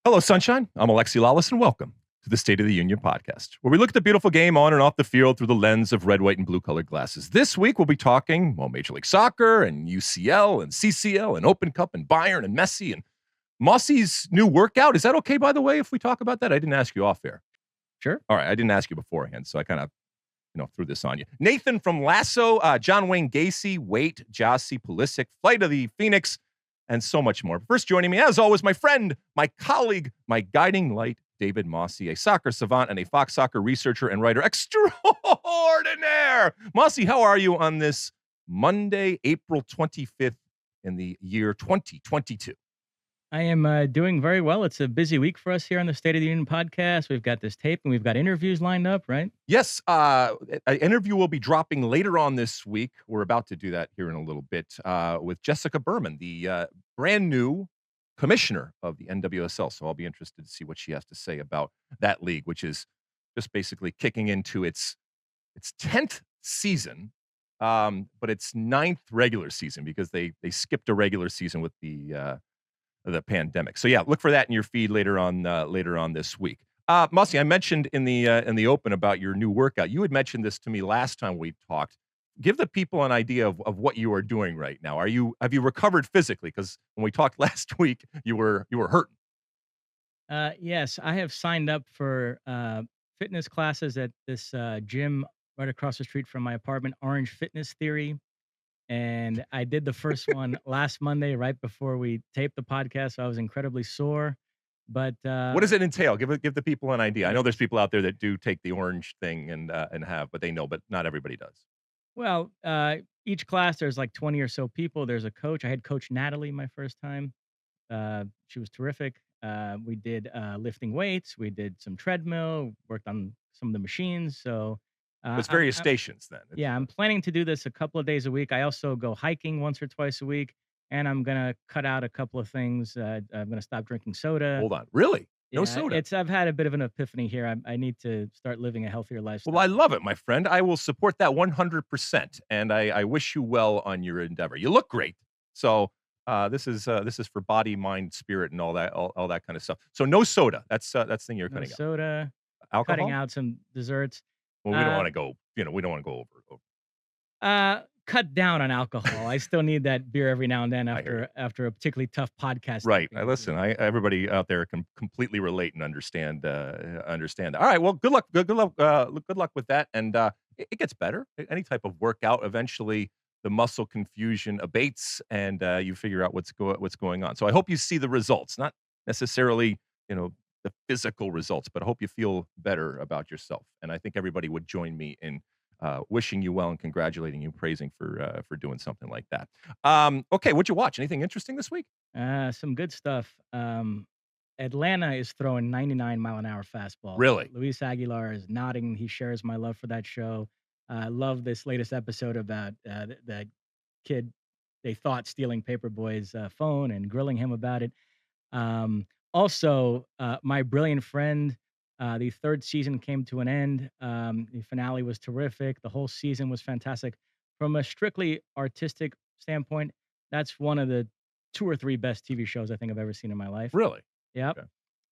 Hello, Sunshine. I'm Alexi, Lalas, and welcome to the State of the Union podcast, where we look at the beautiful game on and off the field through the lens of red, white, and blue-colored glasses. This week, we'll be talking, Major League Soccer and UCL and CCL and Open Cup and Bayern and Messi and Mosse's new workout. Is that okay, by the way, if we talk about that? I didn't ask you off air. Sure. All right, I didn't ask you beforehand, so I kind of threw this on you. Nathan from Lasso, John Wayne Gacy, Wait, Gyasi Pulisic, Flight of the Phoenix, and so much more. First joining me, as always, my friend, my colleague, my guiding light, David Mosse, a soccer savant and a Fox Soccer researcher and writer extraordinaire. Mosse, how are you on this Monday, April 25th in the year 2022? I am doing very well. It's a busy week for us here on the State of the Union podcast. We've got this tape and we've got interviews lined up, right? Yes. An interview will be dropping later on this week. We're about to do that here in a little bit with Jessica Berman, the brand new commissioner of the NWSL. So I'll be interested to see what she has to say about that league, which is just basically kicking into its 10th season, but its 9th regular season because they skipped a regular season with the pandemic. So yeah, look for that in your feed later on this week. Mosse, I mentioned in the open about your new workout. You had mentioned this to me last time we talked. Give the people an idea of what you are doing right now. Have you recovered physically? Because when we talked last week, you were hurting. Yes, I have signed up for fitness classes at this gym right across the street from my apartment, Orange Fitness Theory. And I did the first one last Monday, right before we taped the podcast. So I was incredibly sore. But what does it entail? Give the people an idea. I know there's people out there that do take the orange thing and have, but they know, but not everybody does. Well, each class there's like 20 or so people. There's a coach. I had Coach Natalie my first time. She was terrific. We did lifting weights. We did some treadmill. Worked on some of the machines. So. It's various stations then. I'm planning to do this a couple of days a week. I also go hiking once or twice a week, and I'm going to cut out a couple of things. I'm going to stop drinking soda. Hold on. Really? No soda? I've had a bit of an epiphany here. I need to start living a healthier lifestyle. Well, I love it, my friend. I will support that 100%, and I wish you well on your endeavor. You look great. So this is for body, mind, spirit, and all that kind of stuff. So no soda. That's the thing you're cutting out. No soda. Alcohol? Cutting out some desserts. Well, we don't want to go. We don't want to go over. Cut down on alcohol. I still need that beer every now and then after a particularly tough podcast. Right. Listen, everybody out there can completely relate and understand. Understand. All right. Well, good luck. Good luck with that. And it gets better. Any type of workout, eventually the muscle confusion abates, and you figure out what's going on. So I hope you see the results, not necessarily the physical results, but I hope you feel better about yourself. And I think everybody would join me in wishing you well and congratulating you, praising for doing something like that. Okay, what'd you watch? Anything interesting this week? Some good stuff. Atlanta is throwing 99-mile-an-hour fastball. Really? Luis Aguilar is nodding. He shares my love for that show. I love this latest episode about that kid they thought stealing Paperboy's phone and grilling him about it. Also, My Brilliant Friend, the third season came to an end. The finale was terrific. The whole season was fantastic. From a strictly artistic standpoint, that's one of the 2 or 3 best TV shows I think I've ever seen in my life. Really? Yep. Okay.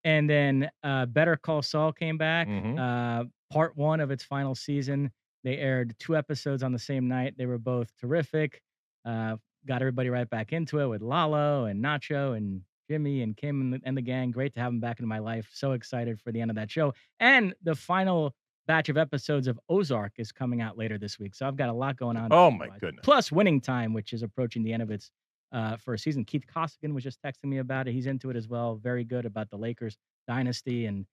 And then Better Call Saul came back, Mm-hmm. part 1 of its final season. They aired 2 episodes on the same night. They were both terrific. Got everybody right back into it with Lalo and Nacho and Jimmy and Kim and the gang. Great to have them back in my life. So excited for the end of that show. And the final batch of episodes of Ozark is coming out later this week. So I've got a lot going on. Oh, my goodness. Plus Winning Time, which is approaching the end of its first season. Keith Costigan was just texting me about it. He's into it as well. Very good about the Lakers dynasty. And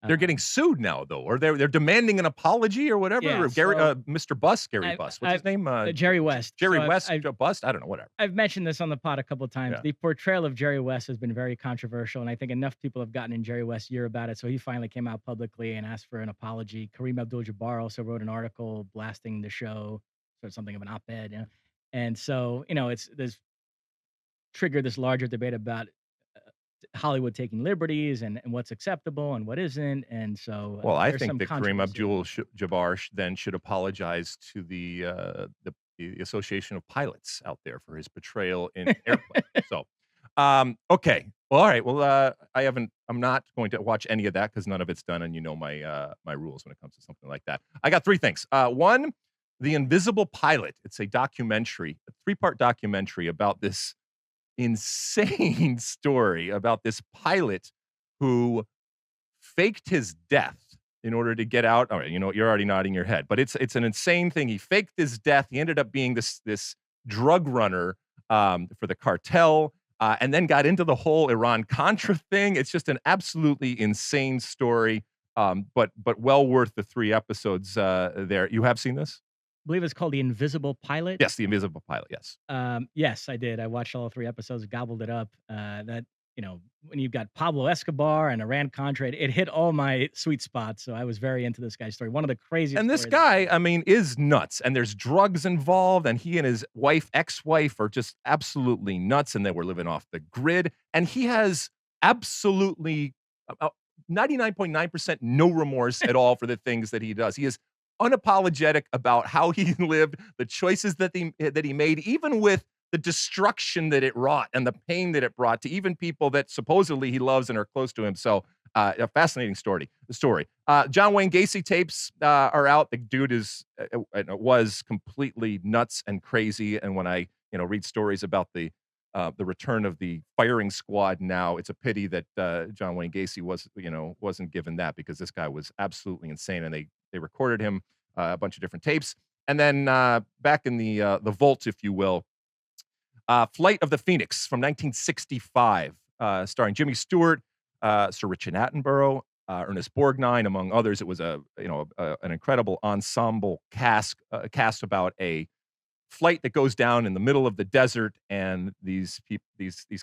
they're getting sued now, though, or they're demanding an apology or whatever. Yeah, or Gary, Mr. Bus, Gary Bus. What's his name? Jerry West. Jerry West, Bust? I don't know, whatever. I've mentioned this on the pod a couple of times. Yeah. The portrayal of Jerry West has been very controversial, and I think enough people have gotten in Jerry West's ear about it, so he finally came out publicly and asked for an apology. Kareem Abdul-Jabbar also wrote an article blasting the show, or something of an op-ed, And so, it's triggered this larger debate about Hollywood taking liberties and what's acceptable and what isn't. And so, well, I think that Kareem Abdul-Jabbar then should apologize to the Association of Pilots out there for his portrayal in Airplane. So, okay, Well, all right. Well, I'm not going to watch any of that because none of it's done, and you know my my rules when it comes to something like that. I got three things. One, The Invisible Pilot. It's a documentary, a three-part documentary about this insane story about this pilot who faked his death in order to get out. All right, you know, you're already nodding your head, but it's an insane thing. He faked his death. He ended up being this drug runner for the cartel, and then got into the whole Iran Contra thing. It's just an absolutely insane story, but well worth the 3 episodes. There, you have seen this? I believe it's called The Invisible Pilot. Yes, The Invisible Pilot. Yes. Yes, I did. I watched all 3 episodes, gobbled it up. When you've got Pablo Escobar and Iran Contra, it hit all my sweet spots. So I was very into this guy's story. One of the craziest And this stories. guy, I mean, is nuts. And there's drugs involved, and he and his ex-wife, are just absolutely nuts, and they were living off the grid. And he has absolutely 99.9% no remorse at all for the things that he does. He is unapologetic about how he lived, the choices that he made, even with the destruction that it wrought and the pain that it brought to even people that supposedly he loves and are close to him. So a fascinating story. John Wayne Gacy tapes are out. The dude was completely nuts and crazy. And when I read stories about the return of the firing squad now, it's a pity that John Wayne Gacy wasn't given that, because this guy was absolutely insane. And they recorded him a bunch of different tapes. And then back in the vault, if you will, Flight of the Phoenix from 1965, starring Jimmy Stewart, Sir Richard Attenborough, Ernest Borgnine, among others. It was an incredible ensemble cast about a flight that goes down in the middle of the desert, and these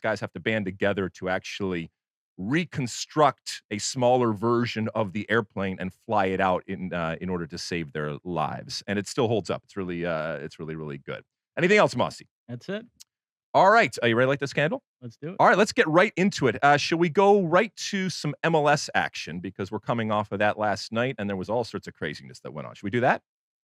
guys have to band together to actually reconstruct a smaller version of the airplane and fly it out in order to save their lives. And it still holds up. It's really really good. Anything else, Mosse? That's it. All right. Are you ready to light this candle? Let's do it. All right, let's get right into it. Should we go right to some MLS action, because we're coming off of that last night, and there was all sorts of craziness that went on. Should we do that?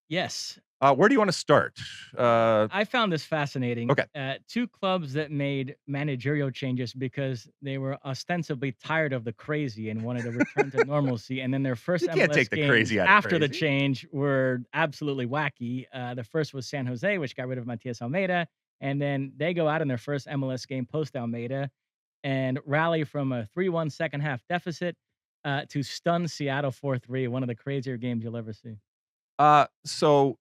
Yes. Where do you want to start? I found this fascinating. Okay. 2 clubs that made managerial changes because they were ostensibly tired of the crazy and wanted to return to normalcy. And then their first You can't MLS take the games crazy out of after the crazy. change were absolutely wacky. The first was San Jose, which got rid of Matias Almeida. And then they go out in their first MLS game post Almeida and rally from a 3-1 second half deficit to stun Seattle 4-3, one of the crazier games you'll ever see. So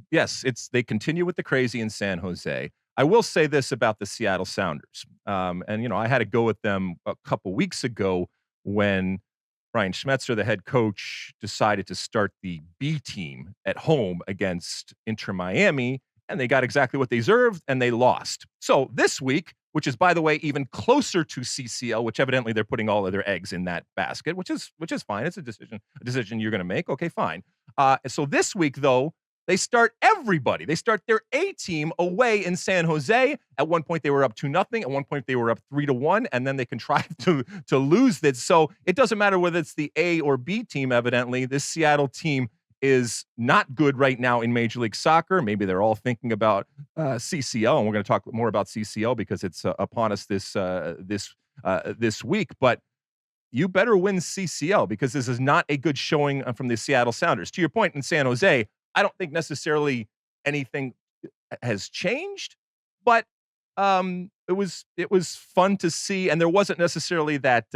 yes, they continue with the crazy in San Jose. I will say this about the Seattle Sounders. And I had to go with them a couple weeks ago when Brian Schmetzer, the head coach, decided to start the B team at home against Inter Miami, and they got exactly what they deserved, and they lost. So this week, which is, by the way, even closer to CCL, which evidently they're putting all of their eggs in that basket, which is fine. It's a decision you're going to make. Okay, fine. So this week, though, they start everybody. They start their A team away in San Jose. At one point, they were up 2-0. At one point, they were up 3-1, and then they contrived to lose this. So it doesn't matter whether it's the A or B team. Evidently, this Seattle team is not good right now in Major League Soccer. Maybe they're all thinking about CCL, and we're going to talk more about CCL because it's upon us this week. But you better win CCL, because this is not a good showing from the Seattle Sounders. To your point, in San Jose, I don't think necessarily anything has changed, but it was fun to see, and there wasn't necessarily that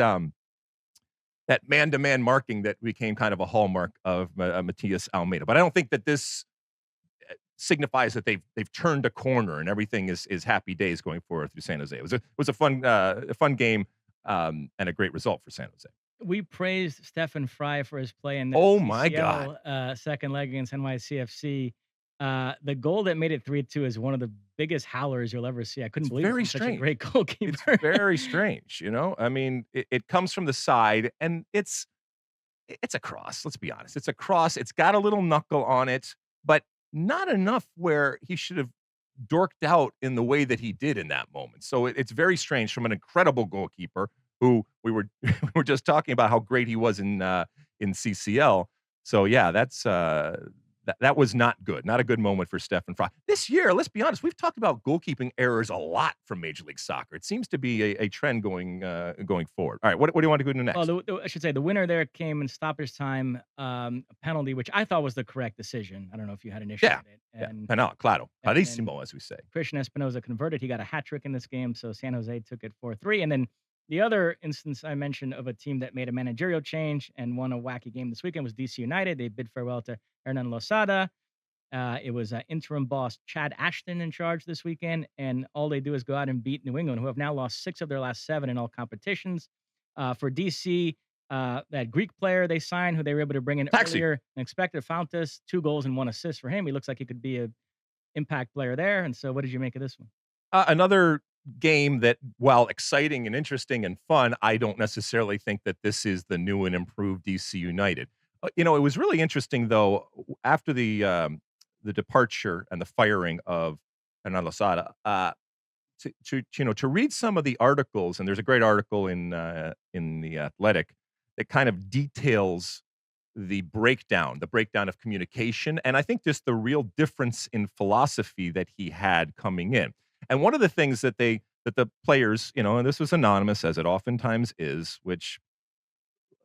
man-to-man marking that became kind of a hallmark of Matias Almeida. But I don't think that this signifies that they've turned a corner and everything is happy days going forward through San Jose. It was a fun game and a great result for San Jose. We praised Stefan Fry for his play in the Oh my God. second leg against NYCFC. The goal that made it 3-2 is one of the biggest howlers you'll ever see. I couldn't believe very it. Such a strange. great goalkeeper. It's very strange, I mean, it comes from the side, and it's a cross. Let's be honest. It's a cross. It's got a little knuckle on it, but not enough where he should have dorked out in the way that he did in that moment. So it's very strange from an incredible goalkeeper who we were we were just talking about how great he was in CCL. So yeah, that was not good. Not a good moment for Stefan Fry. This year, let's be honest, we've talked about goalkeeping errors a lot from Major League Soccer. It seems to be a trend going forward. All right, what do you want to go to Well, next? I should say the winner there came in stoppage time, a penalty, which I thought was the correct decision. I don't know if you had an issue Yeah, with it. yeah, penal, claro, And clarissimo, as we say. Christian Espinoza converted. He got a hat trick in this game, so San Jose took it 4-3. And then the other instance I mentioned of a team that made a managerial change and won a wacky game this weekend was DC United. They bid farewell to Hernan Losada. It was interim boss Chad Ashton in charge this weekend, and all they do is go out and beat New England, who have now lost 6 of their last 7 in all competitions. For DC, that Greek player they signed, who they were able to bring in Taxi. earlier than expected, Fountas, 2 goals and 1 assist for him. He looks like he could be a impact player there. And so, what did you make of this one? Another game that, while exciting and interesting and fun, I don't necessarily think that this is the new and improved DC United. It was really interesting though after the departure and the firing of Hernan Losada. To read some of the articles, and there's a great article in the Athletic that kind of details the breakdown of communication, and I think just the real difference in philosophy that he had coming in. And one of the things that the players, and this was anonymous as it oftentimes is, which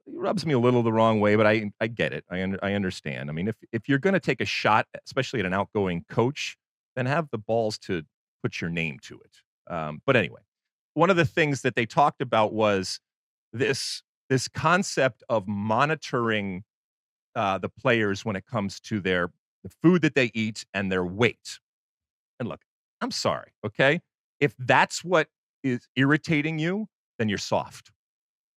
rubs me a little the wrong way, but I get it. I understand. I mean, if you're going to take a shot, especially at an outgoing coach, then have the balls to put your name to it. But anyway, one of the things that they talked about was this concept of monitoring the players when it comes to the food that they eat and their weight. And look, I'm sorry, okay? If that's what is irritating you, then you're soft.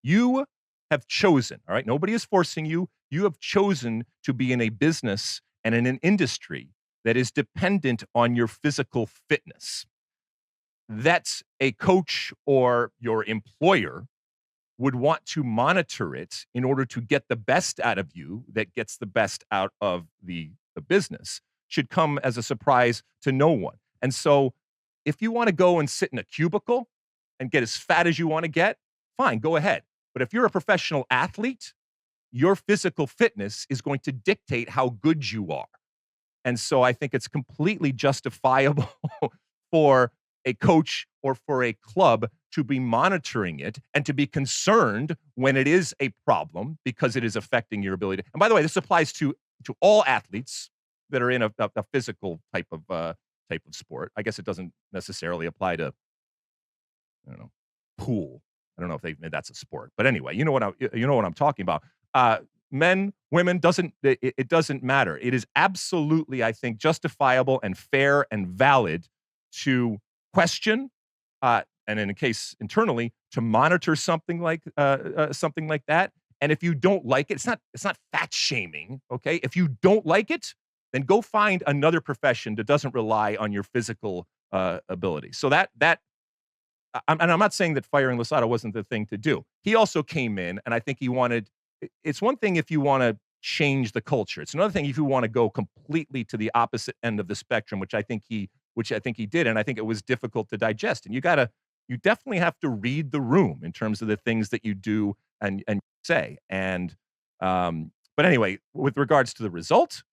You have chosen, all right? Nobody is forcing you. You have chosen to be in a business and in an industry that is dependent on your physical fitness. That's a coach or your employer would want to monitor it in order to get the best out of you that gets the best out of the business should come as a surprise to no one. And so if you want to go and sit in a cubicle and get as fat as you want to get, fine, go ahead. But if you're a professional athlete, your physical fitness is going to dictate how good you are. And so I think it's completely justifiable for a coach or for a club to be monitoring it and to be concerned when it is a problem because it is affecting your ability. And by the way, this applies to all athletes that are in a physical type of sport. I guess it doesn't necessarily apply to, I don't know, pool. I don't know if that's a sport, but anyway, you know what I'm talking about. Men, women, it doesn't matter. It is absolutely, I think, justifiable and fair and valid to question, and in a case internally, to monitor something like that. And if you don't like it, it's not fat shaming. Okay, if you don't like it, then go find another profession that doesn't rely on your physical ability. So and I'm not saying that firing Losada wasn't the thing to do. He also came in, and I think he wanted. It's one thing if you want to change the culture. It's another thing if you want to go completely to the opposite end of the spectrum, which I think he did, and I think it was difficult to digest. And you definitely have to read the room in terms of the things that you do and say. And but anyway, with regards to the result,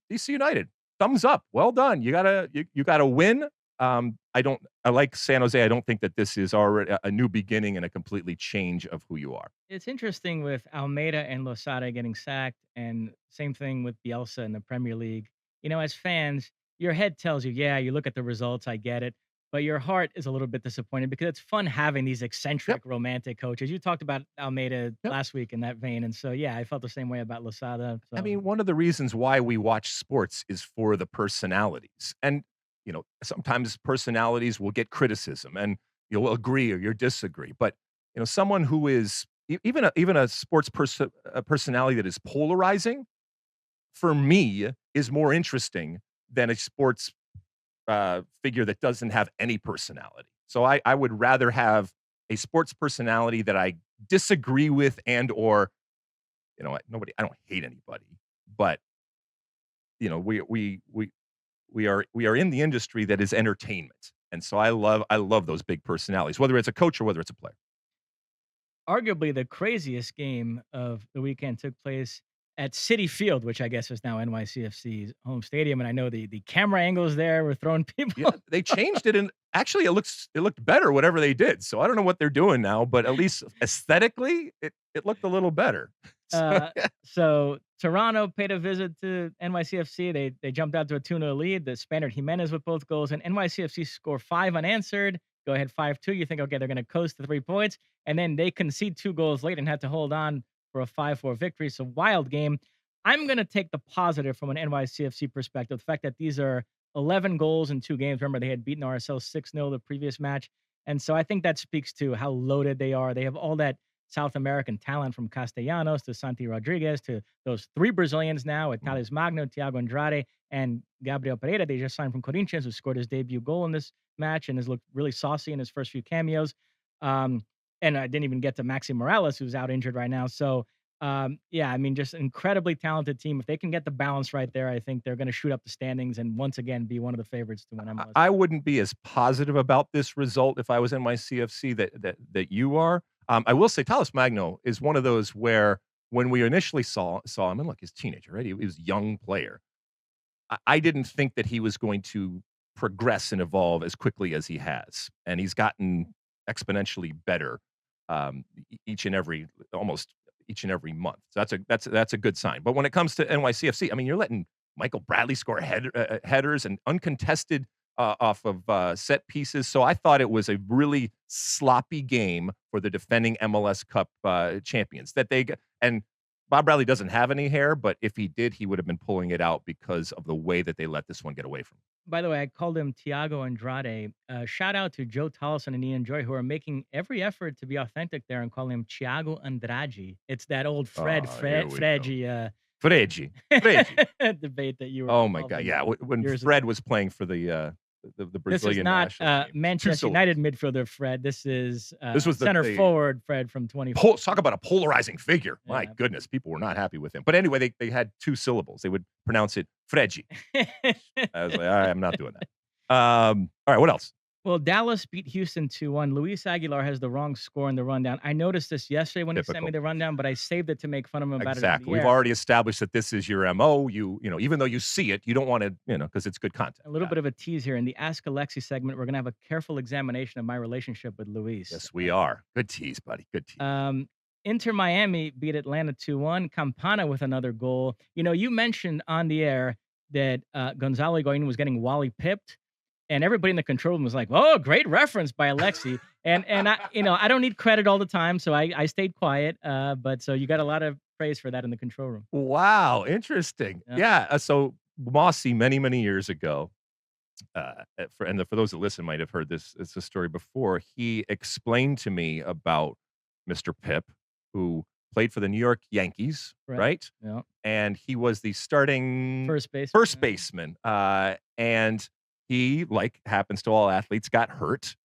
DC United, thumbs up, well done. You gotta win. I like San Jose. I don't think that this is already a new beginning and a completely change of who you are. It's interesting with Almeida and Losada getting sacked, and same thing with Bielsa in the Premier League. As fans, your head tells you, yeah, you look at the results, I get it. But your heart is a little bit disappointed because it's fun having these Yep. eccentric, romantic coaches. You talked about Almeida Yep. last week in that vein. And so, yeah, I felt the same way about Losada. I So mean, one of the reasons why we watch sports is for the personalities. And, sometimes personalities will get criticism and you'll agree or you'll disagree. But, someone who is even a sports a personality that is polarizing for me is more interesting than a sports figure that doesn't have any personality. So I would rather have a sports personality that I disagree with and or I don't hate anybody, but you know, we are in the industry that is entertainment. And so I love those big personalities, whether it's a coach or whether it's a player. arguably the craziest game of the weekend took place at City Field, which I guess is now NYCFC's home stadium, and I know the camera angles there were throwing Yeah, people. they changed it, and actually, it looked better, whatever they did. So I don't know what they're doing now, but at least aesthetically, it looked a little better. So Uh, yeah. so Toronto paid a visit to NYCFC. They jumped out to a 2-0 lead. The Spaniard Jimenez with both goals, and NYCFC score 5 unanswered. Go ahead 5-2. You think, okay, they're going to coast to 3 points, and then they concede 2 goals late and had to hold on for a 5-4 victory. So wild game. I'm going to take the positive from an NYCFC perspective. The fact that these are 11 goals in 2 games. Remember, they had beaten RSL 6-0 the previous match. And so I think that speaks to how loaded they are. They have all that South American talent from Castellanos to Santi Rodriguez to those 3 Brazilians now with Mm. Thales Magno, Thiago Andrade, and Gabriel Pereira. They just signed from Corinthians, who scored his debut goal in this match and has looked really saucy in his first few cameos. Um, and I didn't even get to Maxi Morales, who's out injured right now. So, yeah, I mean, just incredibly talented team. If they can get the balance right there, I think they're going to shoot up the standings and once again be one of the favorites to win MLS. I wouldn't be as positive about this result if I was in my CFC that you are. I will say Talis Magno is one of those where when we initially saw him, and look, he's a teenager, right? He was a young player. I didn't think that he was going to progress and evolve as quickly as he has, and he's gotten exponentially better each and every almost each and every month. So that's a good sign. But when it comes to NYCFC, I mean, you're letting Michael Bradley score headers and uncontested off of set pieces. So I thought it was a really sloppy game for the defending MLS Cup champions. And Bob Bradley doesn't have any hair, but if he did, he would have been pulling it out because of the way that they let this one get away from him. By the way, I called him Thiago Andrade. Shout out to Joe Tolleson and Ian Joy, who are making every effort to be authentic there and calling him Thiago Andrade. It's that old Oh, here we go. Fredgy Fregi. Fregi. debate that you were Oh my involved god, in yeah, when years Fred ago. was playing for the This is Brazilian not national team. 2 Manchester syllables. United midfielder Fred. This is This was center the forward Fred from 20. talk about a polarizing figure. My Yeah. goodness, people were not happy with him. But anyway, they had 2 syllables. They would pronounce it Fregi. I was like, "All right, I'm not doing that." All right, what else? Well, Dallas beat Houston 2-1. Luis Aguilar has the wrong score in the rundown. I noticed this yesterday when he sent me Typical. the rundown, but I saved it to make fun of him about it on Exactly. the We've air. already established that this is your MO. Even though you see it, you don't want to, because it's good content. A little bit of a tease here. In the Ask Alexi segment, we're going to have a careful examination of my relationship with Luis. Yes, we are. Good tease, buddy. Good tease. Inter Miami beat Atlanta 2-1. Campana with another goal. You mentioned on the air that Gonzalo Higuain was getting Wally pipped, and everybody in the control room was like, "Oh, great reference by Alexi." and I don't need credit all the time, so I stayed quiet. But so you got a lot of praise for that in the control room. Wow, interesting. Yeah. Yeah, so Mosse many, many years ago, for those that listen might have heard this it's a story before, he explained to me about Mr. Pip, who played for the New York Yankees, Right. right? Yeah. And he was the starting First base. first baseman, and he, like happens to all athletes, got hurt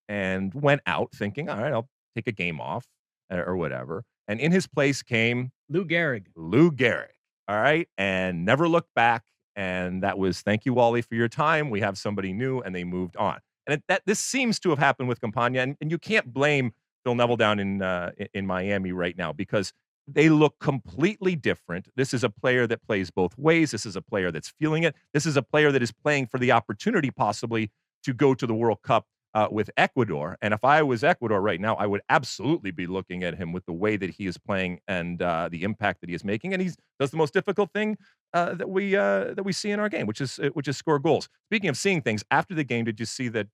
and went out thinking, "All right, I'll take a game off," or whatever, and in his place came Lou Gehrig. Lou Gehrig, all right? And never looked back, and that was, "Thank you, Wally, for your time. We have somebody new," and they moved on. And this seems to have happened with Campagna, and you can't blame Phil Neville down in Miami right now because they look completely different. This is a player that plays both ways. This is a player that's feeling it. This is a player that is playing for the opportunity possibly to go to the World Cup with Ecuador. And if I was Ecuador right now, I would absolutely be looking at him with the way that he is playing and the impact that he is making. And he does the most difficult thing that we see in our game, which is score goals. Speaking of seeing things, after the game, did you see that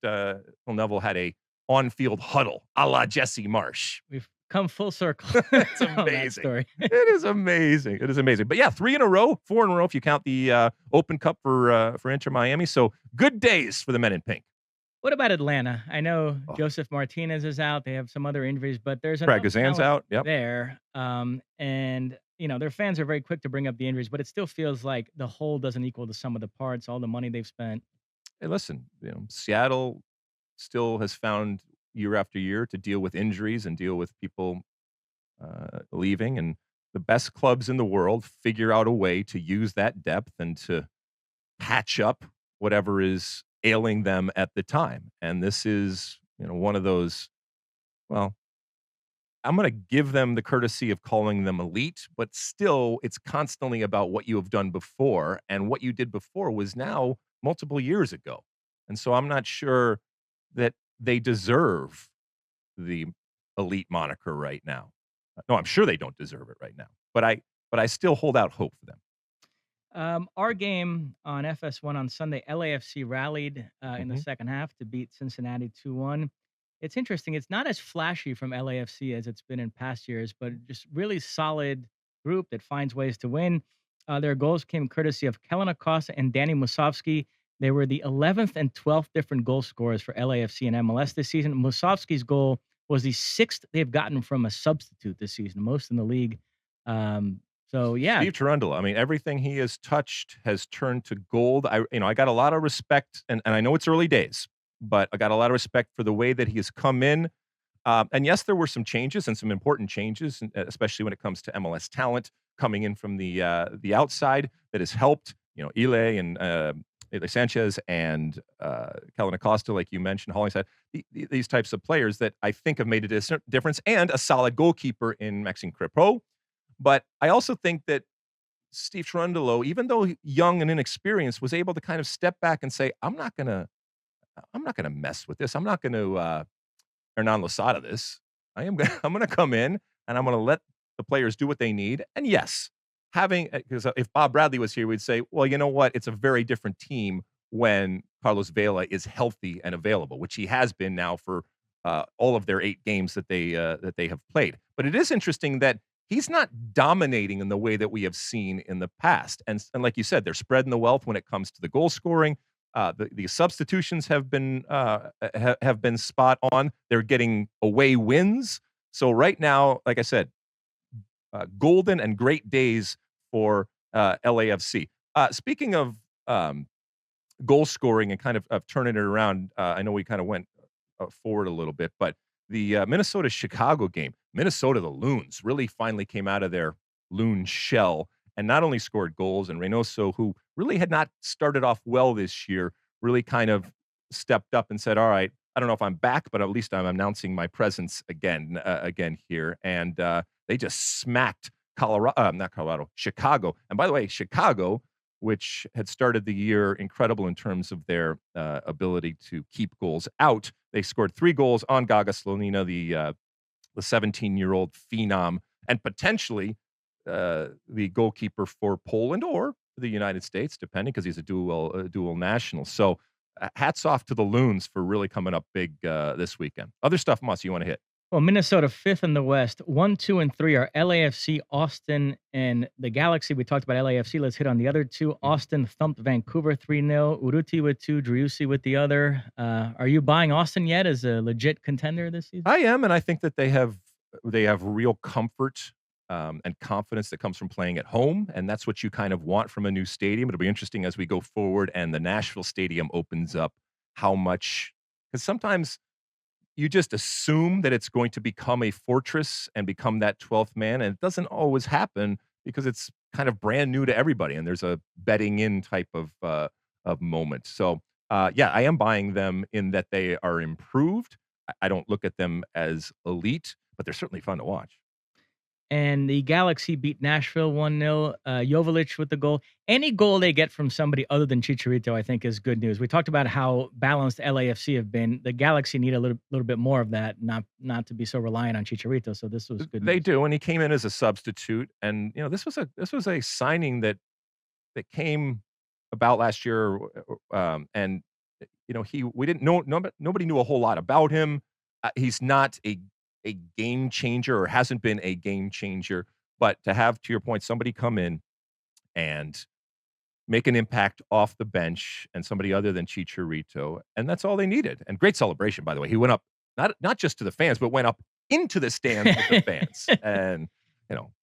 Phil Neville had a on-field huddle a la Jesse Marsh? We've come full circle. It's on that amazing. story. It is amazing. It is amazing. But yeah, 4 in a row if you count the Open Cup for Inter Miami. So good days for the men in pink. What about Atlanta? I know Oh. Joseph Martinez is out. They have some other injuries, but there's Brad enough Gazan's talent out. Yep. there. And their fans are very quick to bring up the injuries, but it still feels like the whole doesn't equal the sum of the parts. All the money they've spent. Hey, listen, Seattle still has found year after year to deal with injuries and deal with people leaving, and the best clubs in the world figure out a way to use that depth and to patch up whatever is ailing them at the time. And this is, one of those, well, I'm gonna give them the courtesy of calling them elite, but still, it's constantly about what you have done before, and what you did before was now multiple years ago. And so I'm not sure that they deserve the elite moniker right now. No, I'm sure they don't deserve it right now, but I still hold out hope for them. Our game on FS1 on Sunday, LAFC rallied in the Mhm. second half to beat Cincinnati 2-1. It's interesting. It's not as flashy from LAFC as it's been in past years, but just really solid group that finds ways to win. Their goals came courtesy of Kellen Acosta and Danny Musovski. They were the 11th and 12th different goal scorers for LAFC and MLS this season. Musovski's goal was the sixth they've gotten from a substitute this season, most in the league. Um, so yeah, Steve Cherundolo, I mean, everything he has touched has turned to gold. I got a lot of respect, and I know it's early days, but I got a lot of respect for the way that he has come in. And yes, there were some changes and some important changes, especially when it comes to MLS talent coming in from the outside that has helped. Ile and Ile Sanchez and Kellen Acosta, like you mentioned, Hollingshead, these types of players that I think have made a difference, and a solid goalkeeper in Maxime Crepeau. But I also think that Steve Cherundolo, even though young and inexperienced, was able to kind of step back and say, I'm not gonna mess with this. I'm not gonna Hernan Losada this. I'm gonna come in and I'm gonna let the players do what they need. And yes, having because if Bob Bradley was here, we'd say, well, you know what? It's a very different team when Carlos Vela is healthy and available, which he has been now for all of their 8 games that they have played. But it is interesting that he's not dominating in the way that we have seen in the past. And like you said, they're spreading the wealth when it comes to the goal scoring. The substitutions have been spot on. They're getting away wins. So right now, like I said, golden and great days for LAFC. Speaking of goal scoring and kind of turning it around, I know we kind of went forward a little bit, but the Minnesota Chicago game, Minnesota the Loons really finally came out of their loon shell and not only scored goals, and Reynoso, who really had not started off well this year, really kind of stepped up and said, "All right, I don't know if I'm back, but at least I'm announcing my presence again here." And they just smacked not Colorado, Chicago. And by the way, Chicago, which had started the year incredible in terms of their ability to keep goals out. They scored 3 goals on Gaga Slonina, the 17-year-old phenom, and potentially the goalkeeper for Poland or the United States, depending, because he's a dual national. So hats off to the Loons for really coming up big this weekend. Other stuff, Moss, you want to hit? well, Minnesota fifth in the West. 1, 2, and 3 are LAFC, Austin, and the Galaxy. We talked about LAFC. Let's hit on the other two. Austin thumped Vancouver 3-0. Uruti with 2, Driussi with the other. Are you buying Austin yet as a legit contender this season? I am, and I think that they have real comfort and confidence that comes from playing at home, and that's what you kind of want from a new stadium. It'll be interesting as we go forward and the Nashville Stadium opens up, how much, because sometimes you just assume that it's going to become a fortress and become that 12th man, and it doesn't always happen because it's kind of brand new to everybody, and there's a betting in type of moment. So, yeah, I am buying them in that they are improved. I don't look at them as elite, but they're certainly fun to watch. And the Galaxy beat Nashville 1-0. Joveljic with the goal. Any goal they get from somebody other than Chicharito, I think, is good news. We talked about how balanced LAFC have been. The Galaxy need a little bit more of that, not to be so reliant on Chicharito. So this was good They news. do, and he came in as a substitute, and this was a signing that came about last year, and he we didn't know nobody knew a whole lot about him. He's not a game changer or hasn't been a game changer, but to have, to your point, somebody come in and make an impact off the bench and somebody other than Chicharito, and that's all they needed. And great celebration, by the way. He went up not just to the fans, but went up into the stands with the fans, and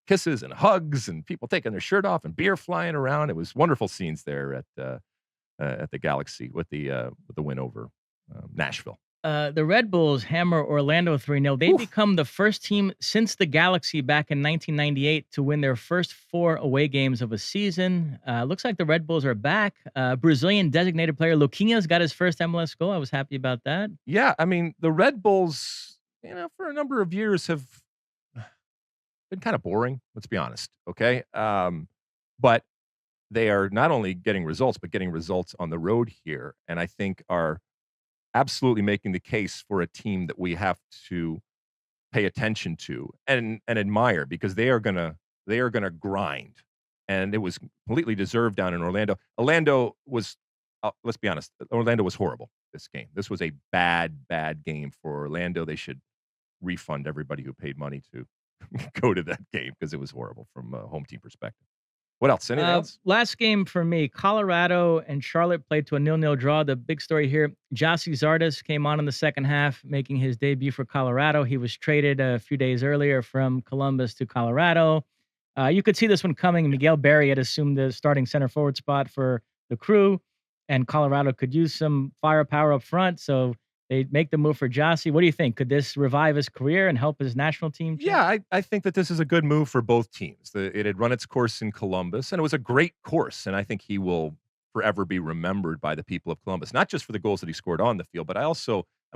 kisses and hugs and people taking their shirt off and beer flying around. It was wonderful scenes there at the Galaxy with the win over Nashville. The Red Bulls hammer Orlando 3-0. They Oof. become the first team since the Galaxy back in 1998 to win their first 4 away games of a season. Looks like the Red Bulls are back. Brazilian designated player Luquinhas got his first MLS goal. I was happy about that. Yeah, I mean, the Red Bulls, for a number of years have been kind of boring, let's be honest, okay? But they are not only getting results, but getting results on the road here, and I think are absolutely making the case for a team that we have to pay attention to and admire because they are gonna grind, and it was completely deserved down in Orlando. Orlando was, let's be honest, Orlando was horrible this game. This was a bad, bad game for Orlando. They should refund everybody who paid money to go to that game because it was horrible from a home team perspective. What else? Anything else? Last game for me, Colorado and Charlotte played to a 0-0 draw. The big story here, Gyasi Zardes came on in the second half, making his debut for Colorado. He was traded a few days earlier from Columbus to Colorado. You could see this one coming. Miguel Berry had assumed the starting center forward spot for the Crew, and Colorado could use some firepower up front, so they make the move for Gyasi. What do you think? Could this revive his career and help his national team Yeah, chance? I think that this is a good move for both teams. It had run its course in Columbus, and it was a great course, and I think he will forever be remembered by the people of Columbus, not just for the goals that he scored on the field, but I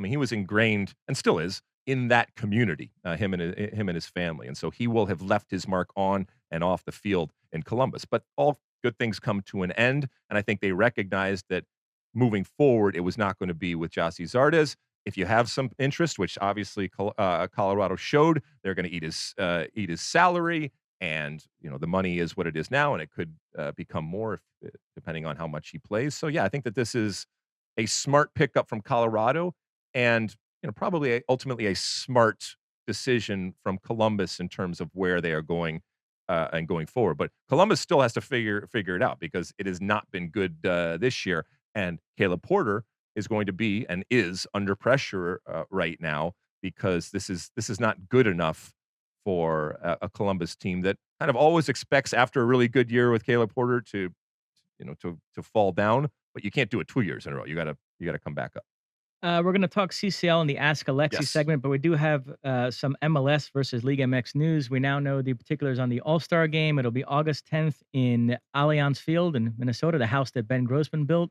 mean, he was ingrained and still is in that community, him and his family, and so he will have left his mark on and off the field in Columbus. But all good things come to an end, and I think they recognized that moving forward, it was not going to be with Gyasi Zardes. If you have some interest, which obviously Colorado showed, they're going to eat his salary, and the money is what it is now, and it could become more depending on how much he plays. So yeah, I think that this is a smart pickup from Colorado, and probably ultimately a smart decision from Columbus in terms of where they are going and going forward. But Columbus still has to figure it out because it has not been good this year, and Caleb Porter is going to be and is under pressure right now because this is not good enough for a Columbus team that kind of always expects after a really good year with Caleb Porter to fall down, but you can't do it 2 years in a row. You gotta come back up. We're going to talk CCL in the Ask Alexi Yes. segment, but we do have some MLS versus League MX news. We now know the particulars on the All-Star game. It'll be August 10th in Allianz Field in Minnesota, the house that Ben Grossman built.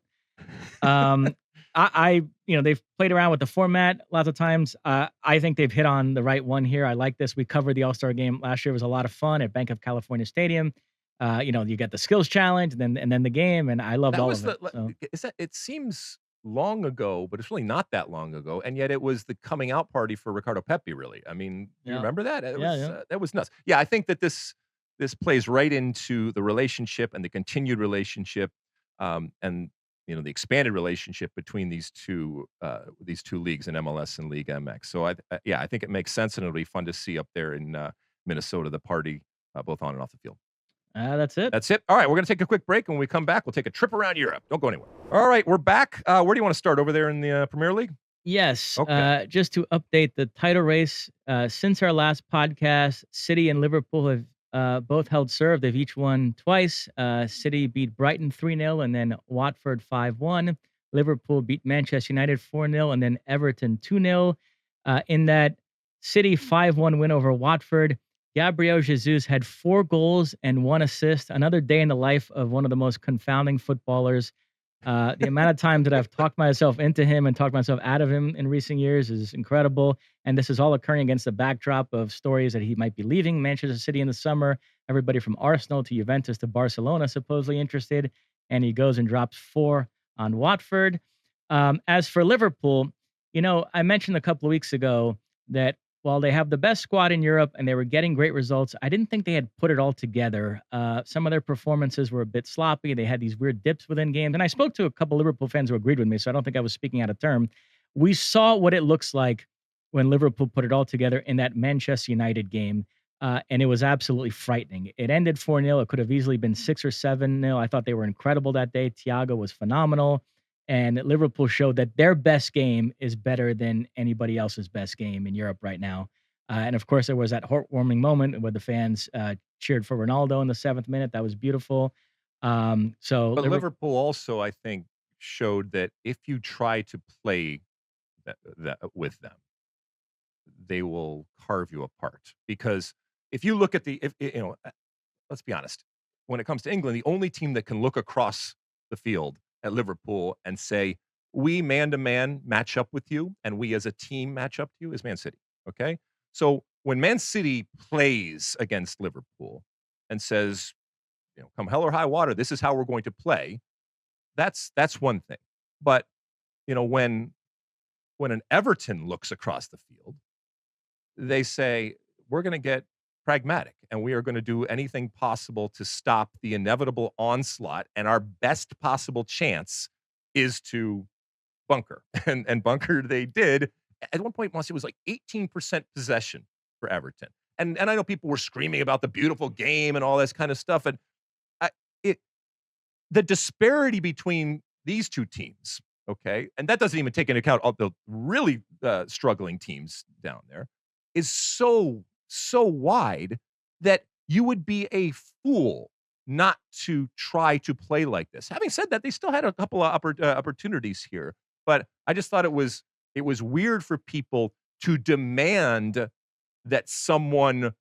Um, they've played around with the format lots of times. I think they've hit on the right one here. I like this. We covered the All-Star game last year. It was a lot of fun at Bank of California Stadium. You get the skills challenge and then the game, and I loved That all was of it. the le So is that it seems long ago, but it's really not that long ago, and yet it was the coming out party for Ricardo Pepi, really. I mean, do you yeah, remember that? It yeah, was, yeah. that was nuts. Yeah, I think that this plays right into the relationship and the continued relationship, and, the expanded relationship between these two leagues in MLS and League MX. So yeah, I think it makes sense, and it'll be fun to see up there in, Minnesota, the party, both on and off the field. That's it. That's it. All right, we're going to take a quick break. And when we come back, we'll take a trip around Europe. Don't go anywhere. All right, we're back. Where do you want to start? Over there in the Premier League? Yes, Okay. just to update the title race, since our last podcast, City and Liverpool have both held serve. They've each won twice. City beat Brighton 3-0 and then Watford 5-1. Liverpool beat Manchester United 4-0 and then Everton 2-0. In that City 5-1 win over Watford, Gabriel Jesus had 4 goals and 1 assist. Another day in the life of one of the most confounding footballers. The amount of times that I've talked myself into him and talked myself out of him in recent years is incredible. And this is all occurring against the backdrop of stories that he might be leaving Manchester City in the summer. Everybody from Arsenal to Juventus to Barcelona supposedly interested. And he goes and drops 4 on Watford. As for Liverpool, I mentioned a couple of weeks ago that while they have the best squad in Europe and they were getting great results, I didn't think they had put it all together. Some of their performances were a bit sloppy. They had these weird dips within games. And I spoke to a couple Liverpool fans who agreed with me, so I don't think I was speaking out of term. We saw what it looks like when Liverpool put it all together in that Manchester United game. And it was absolutely frightening. It ended 4-0. It could have easily been 6 or 7-0. I thought they were incredible that day. Thiago was phenomenal. And Liverpool showed that their best game is better than anybody else's best game in Europe right now. And of course, there was that heartwarming moment where the fans cheered for Ronaldo in the 7th minute. That was beautiful. So But Liverpool, Liverpool also, I think, showed that if you try to play with them, they will carve you apart. Because if you look at let's be honest, when it comes to England, the only team that can look across the field at Liverpool and say, we man to man match up with you, and we as a team match up to you is Man City. Okay. So when Man City plays against Liverpool and says, come hell or high water, this is how we're going to play. That's one thing. But, when an Everton looks across the field, they say, we're going to get pragmatic and we are going to do anything possible to stop the inevitable onslaught. And our best possible chance is to bunker. And bunker they did. At one point, Mosse, it was like 18% possession for Everton. And I know people were screaming about the beautiful game and all this kind of stuff. And the disparity between these two teams, okay, and that doesn't even take into account all the really struggling teams down there, is so wide that you would be a fool not to try to play like this. Having said that, they still had a couple of opportunities here, but I just thought it was weird for people to demand that someone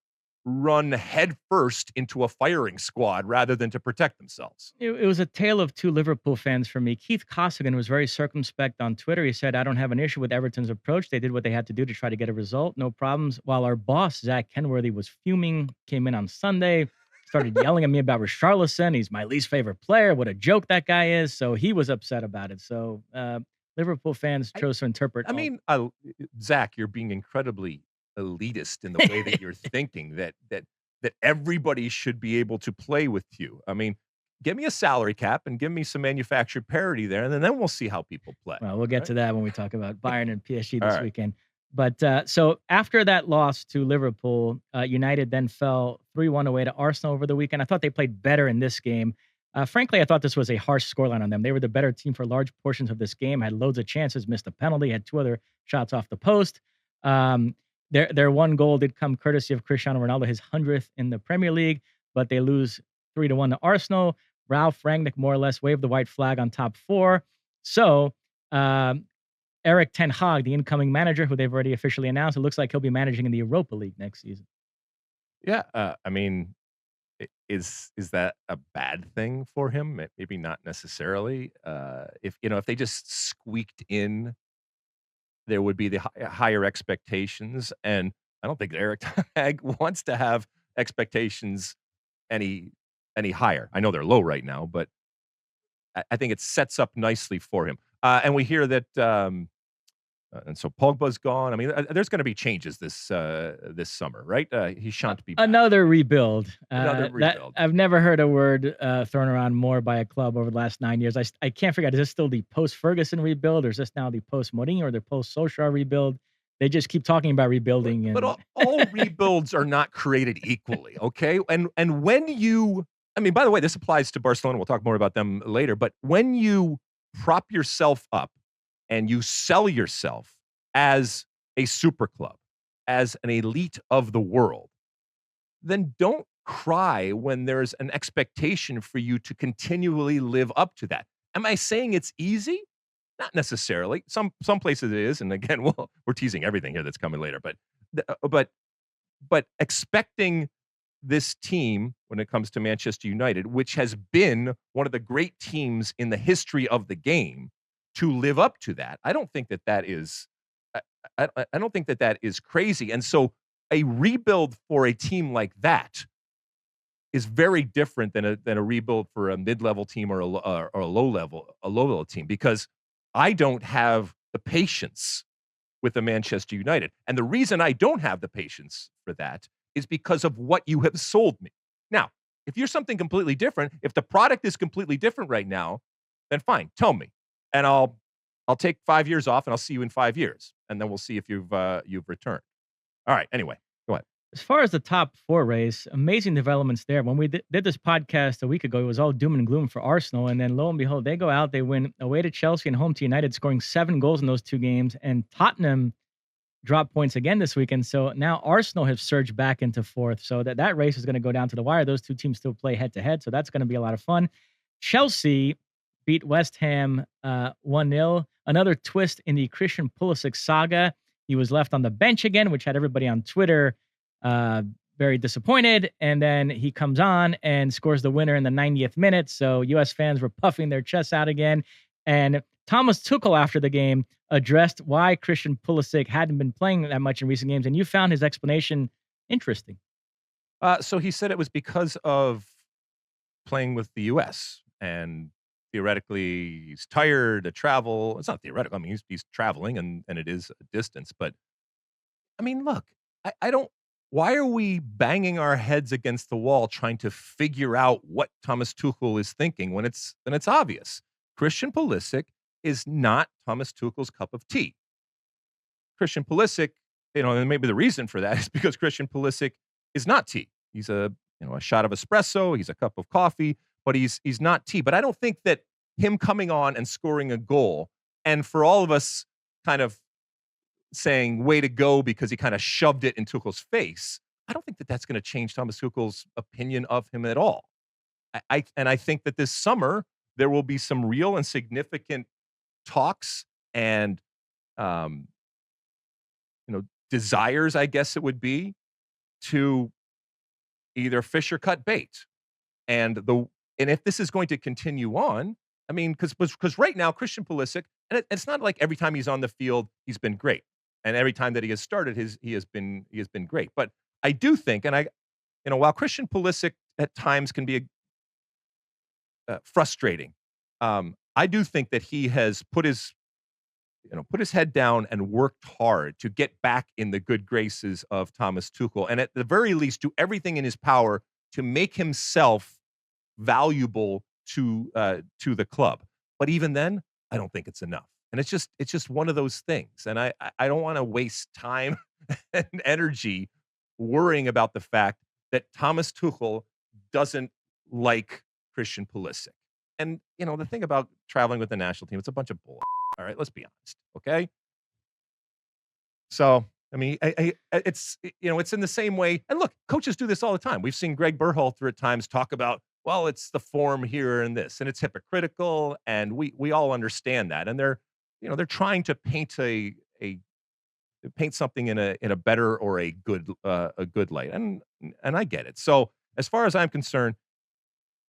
run headfirst into a firing squad rather than to protect themselves. It was a tale of two Liverpool fans for me. Keith Costigan was very circumspect on Twitter. He said, I don't have an issue with Everton's approach. They did what they had to do to try to get a result. No problems. While our boss, Zach Kenworthy, was fuming, came in on Sunday, started yelling at me about Richarlison. He's my least favorite player. What a joke that guy is. So he was upset about it. So Liverpool fans chose to interpret. Zach, you're being incredibly elitist in the way that you're thinking that everybody should be able to play with you. I mean, give me a salary cap and give me some manufactured parity there, and then we'll see how people play. Well, we'll get to that when we talk about Bayern and PSG this weekend. But so after that loss to Liverpool, United then fell 3-1 away to Arsenal over the weekend. I thought they played better in this game. Frankly, I thought this was a harsh scoreline on them. They were the better team for large portions of this game, had loads of chances, missed a penalty, had 2 other shots off the post. Their one goal did come courtesy of Cristiano Ronaldo, his 100th in the Premier League, but they lose 3-1 to Arsenal. Ralph Rangnick more or less waved the white flag on top 4. So Eric Ten Hag, the incoming manager, who they've already officially announced, it looks like he'll be managing in the Europa League next season. Yeah, I mean, is that a bad thing for him? Maybe not necessarily. If they just squeaked in, there would be the higher expectations, and I don't think Eric Ten Hag wants to have expectations any higher. I know they're low right now, but I think it sets up nicely for him. And we hear that, and so Pogba's gone. I mean, there's going to be changes this summer, right? He shan't be back. Another rebuild. Another rebuild. I've never heard a word thrown around more by a club over the last 9 years. I can't figure out, is this still the post-Ferguson rebuild, or is this now the post-Mourinho or the post-Solskjaer rebuild? They just keep talking about rebuilding. But all rebuilds are not created equally, okay? And when you, I mean, by the way, this applies to Barcelona. We'll talk more about them later. But when you prop yourself up and you sell yourself as a super club, as an elite of the world, then don't cry when there's an expectation for you to continually live up to that. Am I saying it's easy? Not necessarily. Some places it is, and again, we're teasing everything here that's coming later. But expecting this team, when it comes to Manchester United, which has been one of the great teams in the history of the game, to live up to that, I don't think that is. I don't think that is crazy. And so, a rebuild for a team like that is very different than a rebuild for a mid-level team or a low-level team, because I don't have the patience with the Manchester United. And the reason I don't have the patience for that is because of what you have sold me. Now, if you're something completely different, if the product is completely different right now, then fine, tell me. And I'll take 5 years off and I'll see you in 5 years. And then we'll see if you've returned. All right, anyway, go ahead. As far as the top 4 race, amazing developments there. When we did this podcast a week ago, it was all doom and gloom for Arsenal. And then lo and behold, they go out, they win away to Chelsea and home to United, scoring 7 goals in those 2 games. And Tottenham dropped points again this weekend. So now Arsenal have surged back into 4th. So that race is going to go down to the wire. Those 2 teams still play head to head. So that's going to be a lot of fun. Chelsea beat West Ham 1-0. Another twist in the Christian Pulisic saga. He was left on the bench again, which had everybody on Twitter very disappointed. And then he comes on and scores the winner in the 90th minute. So U.S. fans were puffing their chests out again. And Thomas Tuchel, after the game, addressed why Christian Pulisic hadn't been playing that much in recent games, and you found his explanation interesting. So he said it was because of playing with the US, and theoretically, he's tired to travel. It's not theoretical. I mean, he's traveling, and it is a distance. But I mean, look, I don't. Why are we banging our heads against the wall trying to figure out what Thomas Tuchel is thinking when it's obvious? Christian Pulisic is not Thomas Tuchel's cup of tea. Christian Pulisic, and maybe the reason for that is because Christian Pulisic is not tea. He's a shot of espresso, he's a cup of coffee, but he's not tea. But I don't think that him coming on and scoring a goal, and for all of us kind of saying way to go because he kind of shoved it in Tuchel's face, I don't think that that's going to change Thomas Tuchel's opinion of him at all. I think that this summer there will be some real and significant talks and um, desires, I guess it would be, to either fish or cut bait. And if this is going to continue on, I mean, because right now Christian Pulisic, and it's not like every time he's on the field he's been great, and every time that he has started he has been great. But I do think, and while Christian Pulisic at times can be frustrating, I do think that he has put his head down and worked hard to get back in the good graces of Thomas Tuchel, and at the very least, do everything in his power to make himself valuable to the club. But even then, I don't think it's enough. And it's just one of those things. And I don't want to waste time and energy worrying about the fact that Thomas Tuchel doesn't like Christian Pulisic. And the thing about traveling with the national team, it's a bunch of bull. All right, let's be honest, okay? So, I mean, it's in the same way. And look, coaches do this all the time. We've seen Greg Berhalter at times talk about, well, it's the form here and this, and it's hypocritical, and we all understand that. And they're trying to paint paint something in a better or a good light, and I get it. So, as far as I'm concerned,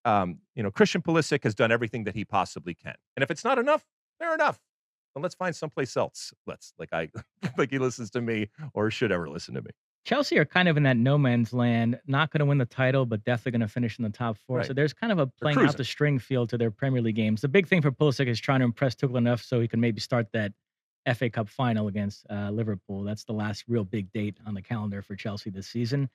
Christian Pulisic has done everything that he possibly can, and if it's not enough, fair enough. Then let's find someplace else. Like he listens to me or should ever listen to me. Chelsea are kind of in that no man's land, not going to win the title, but definitely going to finish in the top four. Right. So there's kind of a They're playing out cruising. the string feel to their Premier League games. The big thing for Pulisic is trying to impress Tuchel enough so he can maybe start that FA Cup final against Liverpool. That's the last real big date on the calendar for Chelsea this season.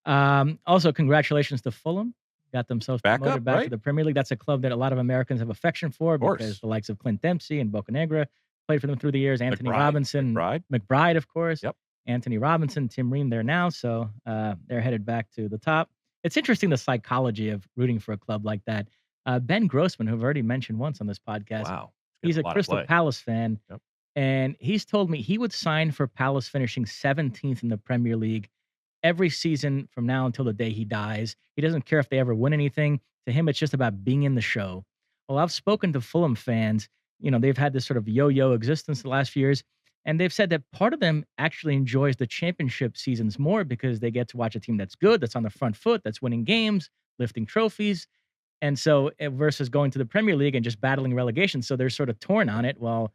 Also, congratulations to Fulham. Got themselves promoted back to the Premier League. That's a club that a lot of Americans have affection for because the likes of Clint Dempsey and Bocanegra played for them through the years. Anthony Robinson, McBride, of course. Yep. Anthony Robinson, Tim Ream there now. So they're headed back to the top. It's interesting, the psychology of rooting for a club like that. Ben Grossman, who I've already mentioned once on this podcast. Wow. He's a Crystal Palace fan. Yep. And he's told me he would sign for Palace finishing 17th in the Premier League every season from now until the day he dies. He doesn't care if they ever win anything. To him, it's just about being in the show. Well, I've spoken to Fulham fans. They've had this sort of yo-yo existence the last few years, and they've said that part of them actually enjoys the championship seasons more because they get to watch a team that's good, that's on the front foot, that's winning games, lifting trophies. And so versus going to the Premier League and just battling relegation. So they're sort of torn on it. Well,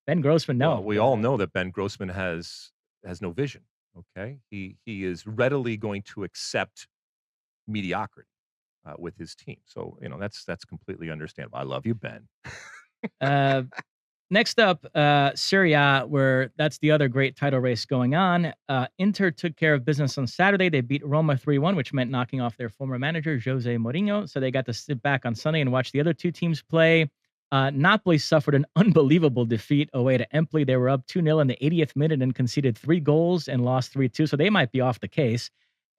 Ben Grossman, no. Well, we all know that Ben Grossman has no vision. Okay, he is readily going to accept mediocrity with his team. So that's completely understandable. I love you, Ben. Next up, Serie A, where that's the other great title race going on. Inter took care of business on Saturday. They beat Roma 3-1, which meant knocking off their former manager, Jose Mourinho. So they got to sit back on Sunday and watch the other two teams play. Napoli suffered an unbelievable defeat away to Empoli. They were up 2-0 in the 80th minute and conceded 3 goals and lost 3-2. So they might be off the case.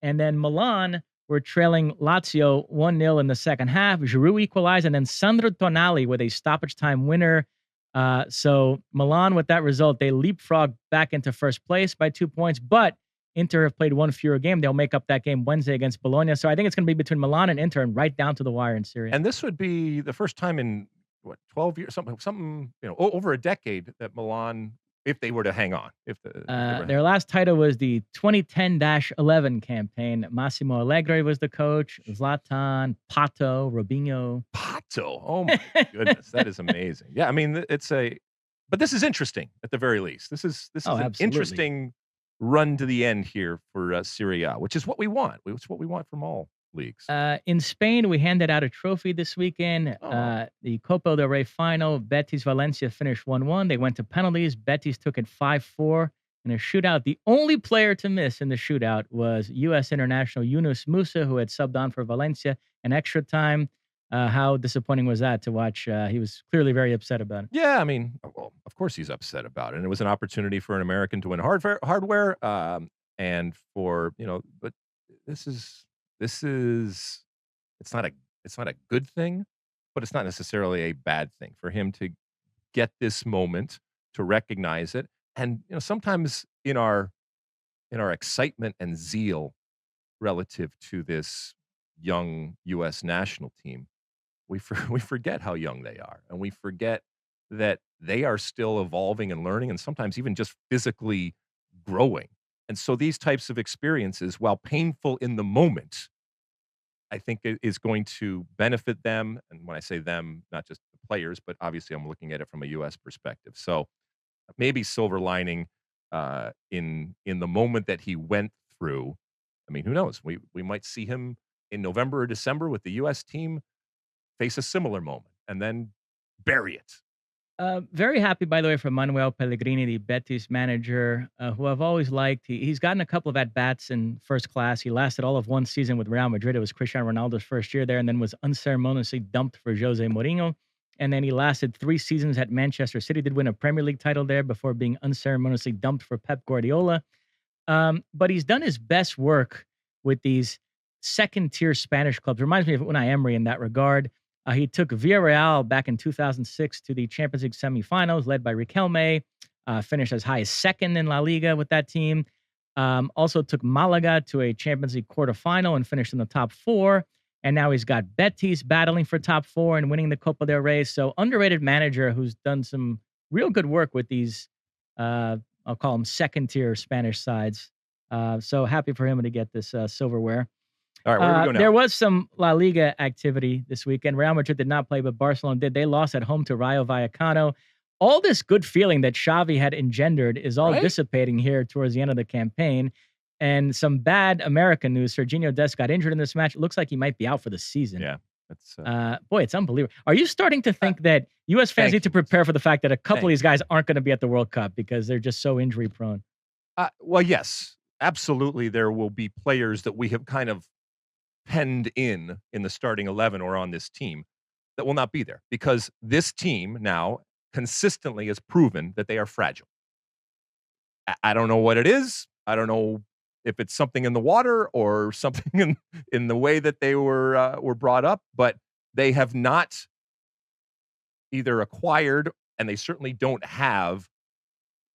And then Milan were trailing Lazio 1-0 in the second half. Giroud equalized, and then Sandro Tonali with a stoppage time winner. So Milan, with that result, they leapfrogged back into first place by 2 points, but Inter have played one fewer game. They'll make up that game Wednesday against Bologna. So I think it's going to be between Milan and Inter and right down to the wire in Serie A. And this would be the first time in 12 years, something, over a decade that Milan, if they were to hang on, their last title was the 2010-11 campaign. Massimo Allegri was the coach. Zlatan, Pato, Robinho. Pato. Oh my goodness, that is amazing. Yeah, I mean, it's a But this is interesting at the very least. This is Oh, an absolutely. interesting run to the end here for Serie A, which is what we want. It's what we want from all leagues. In Spain, we handed out a trophy this weekend. Oh, The Copa del Rey final, Betis Valencia finished 1-1. They went to penalties. Betis took it 5-4 in a shootout. The only player to miss in the shootout was U.S. international Yunus Musah, who had subbed on for Valencia in extra time. How disappointing was that to watch? He was clearly very upset about it. yeah. I mean, well, of course he's upset about it. And it was an opportunity for an American to win hardware, and for But this is this is it's not a good thing, but it's not necessarily a bad thing for him to get this moment to recognize it. And sometimes in our excitement and zeal relative to this young U.S. national team, we forget how young they are, and we forget that they are still evolving and learning, and sometimes even just physically growing. And so these types of experiences, while painful in the moment, I think it is going to benefit them. And when I say them, not just the players, but obviously I'm looking at it from a U.S. perspective. So maybe silver lining in the moment that he went through. I mean, who knows? We might see him in November or December with the U.S. team face a similar moment and then bury it. Very happy, by the way, for Manuel Pellegrini, the Betis manager, who I've always liked. He's gotten a couple of at bats in first class. He lasted all of one season with Real Madrid. It was Cristiano Ronaldo's first year there, and then was unceremoniously dumped for Jose Mourinho. And then he lasted 3 seasons at Manchester City. Did win a Premier League title there before being unceremoniously dumped for Pep Guardiola. But he's done his best work with these second-tier Spanish clubs. Reminds me of Unai Emery in that regard. He took Villarreal back in 2006 to the Champions League semifinals, led by Riquelme. Finished as high as second in La Liga with that team. Also took Malaga to a Champions League quarterfinal and finished in the top four. And now he's got Betis battling for top four and winning the Copa del Rey. So underrated manager who's done some real good work with these, I'll call them second-tier Spanish sides. So happy for him to get this silverware. All right, where do we go There now? was some La Liga activity this weekend. Real Madrid did not play, but Barcelona did. They lost at home to Rayo Vallecano. All this good feeling that Xavi had engendered is all Right? dissipating here towards the end of the campaign. And some bad American news. Serginho Dest got injured in this match. It looks like he might be out for the season. Yeah. That's Boy, it's unbelievable. Are you starting to think that U.S. fans thank need to you. prepare for the fact that a couple of Thank these guys aren't going to be at the World Cup because they're just so injury prone? Well, yes, absolutely. There will be players that we have kind of penned in the starting 11 or on this team that will not be there because this team now consistently has proven that they are fragile. I don't know what it is. I don't know if it's something in the water or something in the way that they were brought up, but they have not either acquired, and they certainly don't have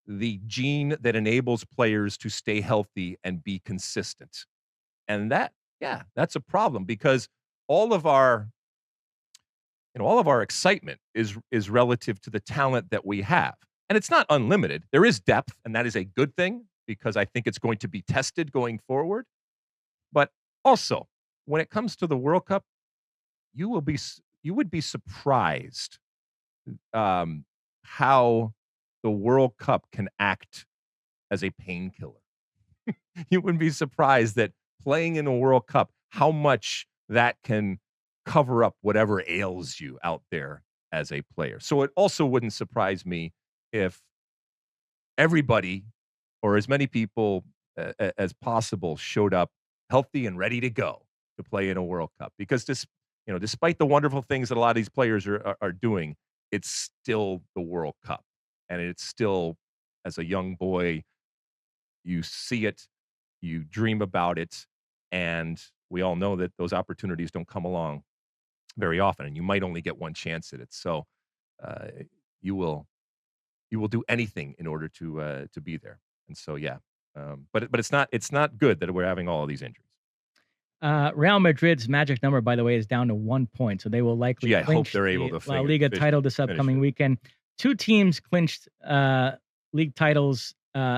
the gene that enables players to stay healthy and be consistent. And that's a problem because all of our all of our excitement is relative to the talent that we have. And it's not unlimited. There is depth, and that is a good thing because I think it's going to be tested going forward. But also, when it comes to the World Cup, you would be surprised how the World Cup can act as a painkiller. You wouldn't be surprised that playing in a World Cup, how much that can cover up whatever ails you out there as a player. So it also wouldn't surprise me if everybody or as many people as possible showed up healthy and ready to go to play in a World Cup because despite the wonderful things that a lot of these players are doing, it's still the World Cup. And it's still, as a young boy, you see it, you dream about it, and we all know that those opportunities don't come along very often, and you might only get one chance at it. So uh, you will do anything in order to be there. And so yeah, but it's not good that we're having all of these injuries. Real Madrid's magic number, by the way, is down to 1 point, so they will likely Gee, I hope clinch they're able the to La Liga title this finish upcoming it. weekend. Two teams clinched league titles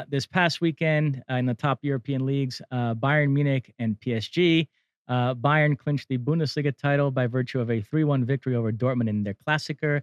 this past weekend in the top European leagues, Bayern Munich and PSG. Bayern clinched the Bundesliga title by virtue of a 3-1 victory over Dortmund in their Klassiker.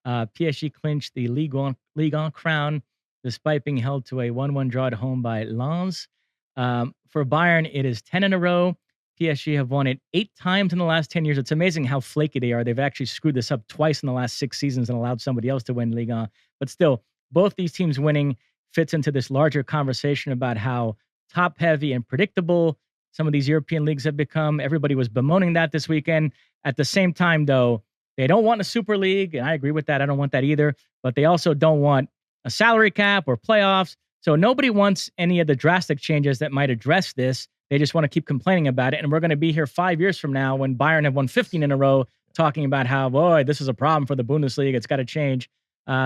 PSG clinched the Ligue 1 crown despite being held to a 1-1 draw at home by Lens. For Bayern, it is 10 in a row. PSG have won it 8 times in the last 10 years. It's amazing how flaky they are. They've actually screwed this up twice in the last 6 seasons and allowed somebody else to win Ligue 1. But still, both these teams winning fits into this larger conversation about how top-heavy and predictable some of these European leagues have become. Everybody was bemoaning that this weekend. At the same time, though, they don't want a super league, and I agree with that. I don't want that either. But they also don't want a salary cap or playoffs. So nobody wants any of the drastic changes that might address this. They just want to keep complaining about it. And we're going to be here 5 years from now when Bayern have won 15 in a row talking about how, boy, this is a problem for the Bundesliga. It's got to change.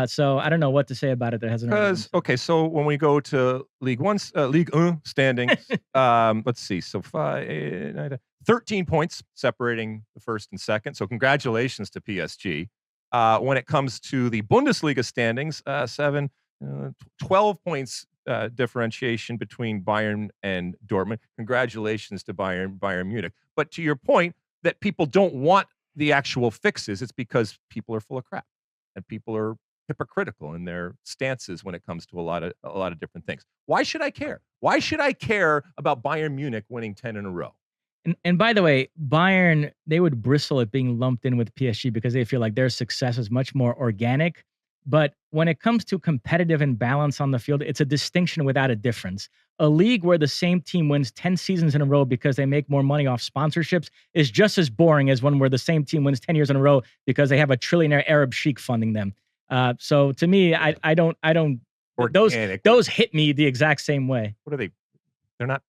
So I don't know what to say about it that hasn't already been said. Okay, so when we go to League 1 standings, let's see. So 13 points separating the first and second. So congratulations to PSG. When it comes to the Bundesliga standings, 12 points differentiation between Bayern and Dortmund. Congratulations to Bayern Munich. But to your point that people don't want the actual fixes, it's because people are full of crap and people are hypocritical in their stances when it comes to a lot of different things. Why should I care? Why should I care about Bayern Munich winning 10 in a row? And by the way, Bayern, they would bristle at being lumped in with PSG because they feel like their success is much more organic. But when it comes to competitive and balance on the field, it's a distinction without a difference. A league where the same team wins 10 seasons in a row because they make more money off sponsorships is just as boring as one where the same team wins 10 years in a row because they have a trillionaire Arab sheik funding them. So to me, I don't Organic. those hit me the exact same way. What are they? They're not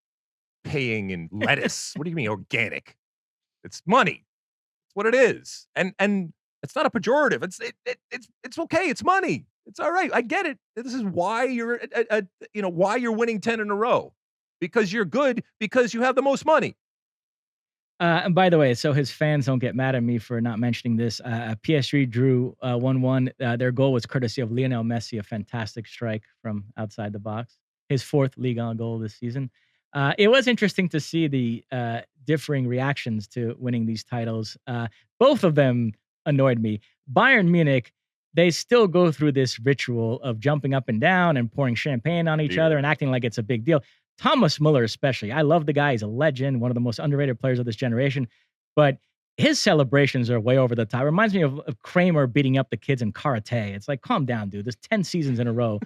paying in lettuce. What do you mean organic? It's money. It's what it is. And it's not a pejorative. It's okay. It's money. It's all right. I get it. This is why you're why you're winning 10 in a row. Because you're good, because you have the most money. And by the way, so his fans don't get mad at me for not mentioning this. PSG drew 1-1. Their goal was courtesy of Lionel Messi, a fantastic strike from outside the box. His 4th Ligue 1 goal this season. It was interesting to see the differing reactions to winning these titles. Both of them annoyed me. Bayern Munich, they still go through this ritual of jumping up and down and pouring champagne on each other and acting like it's a big deal. Thomas Muller especially. I love the guy. He's a legend, one of the most underrated players of this generation. But his celebrations are way over the top. Reminds me of Kramer beating up the kids in karate. It's like, calm down, dude. There's 10 seasons in a row.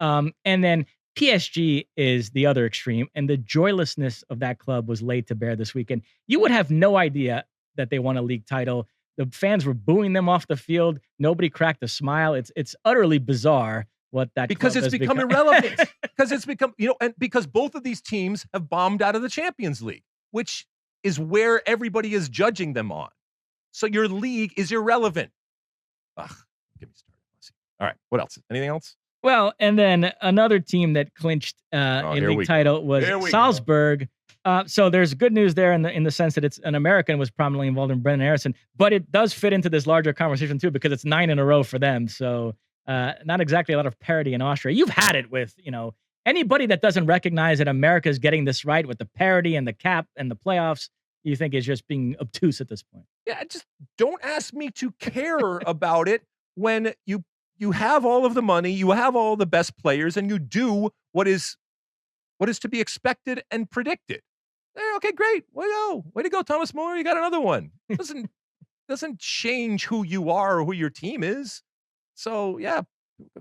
And then PSG is the other extreme, and the joylessness of that club was laid to bear this weekend. You would have no idea that they won a league title. The fans were booing them off the field. Nobody cracked a smile. It's utterly bizarre what that because it's become irrelevant. Because it's become, and because both of these teams have bombed out of the Champions League, which is where everybody is judging them on. So your league is irrelevant. Ugh, get me started. All right, what else? Anything else? Well, and then another team that clinched a league title was Salzburg. So there's good news there in the sense that it's an American was prominently involved in Brendan Eriksson, but it does fit into this larger conversation too because it's 9 in a row for them. So not exactly a lot of parity in Austria. You've had it with anybody that doesn't recognize that America is getting this right with the parity and the cap and the playoffs. You think is just being obtuse at this point. Yeah, just don't ask me to care about it when you have all of the money, you have all the best players, and you do what is to be expected and predicted. Okay, great. Way to go, Thomas Muller. You got another one. Doesn't change who you are or who your team is. So yeah,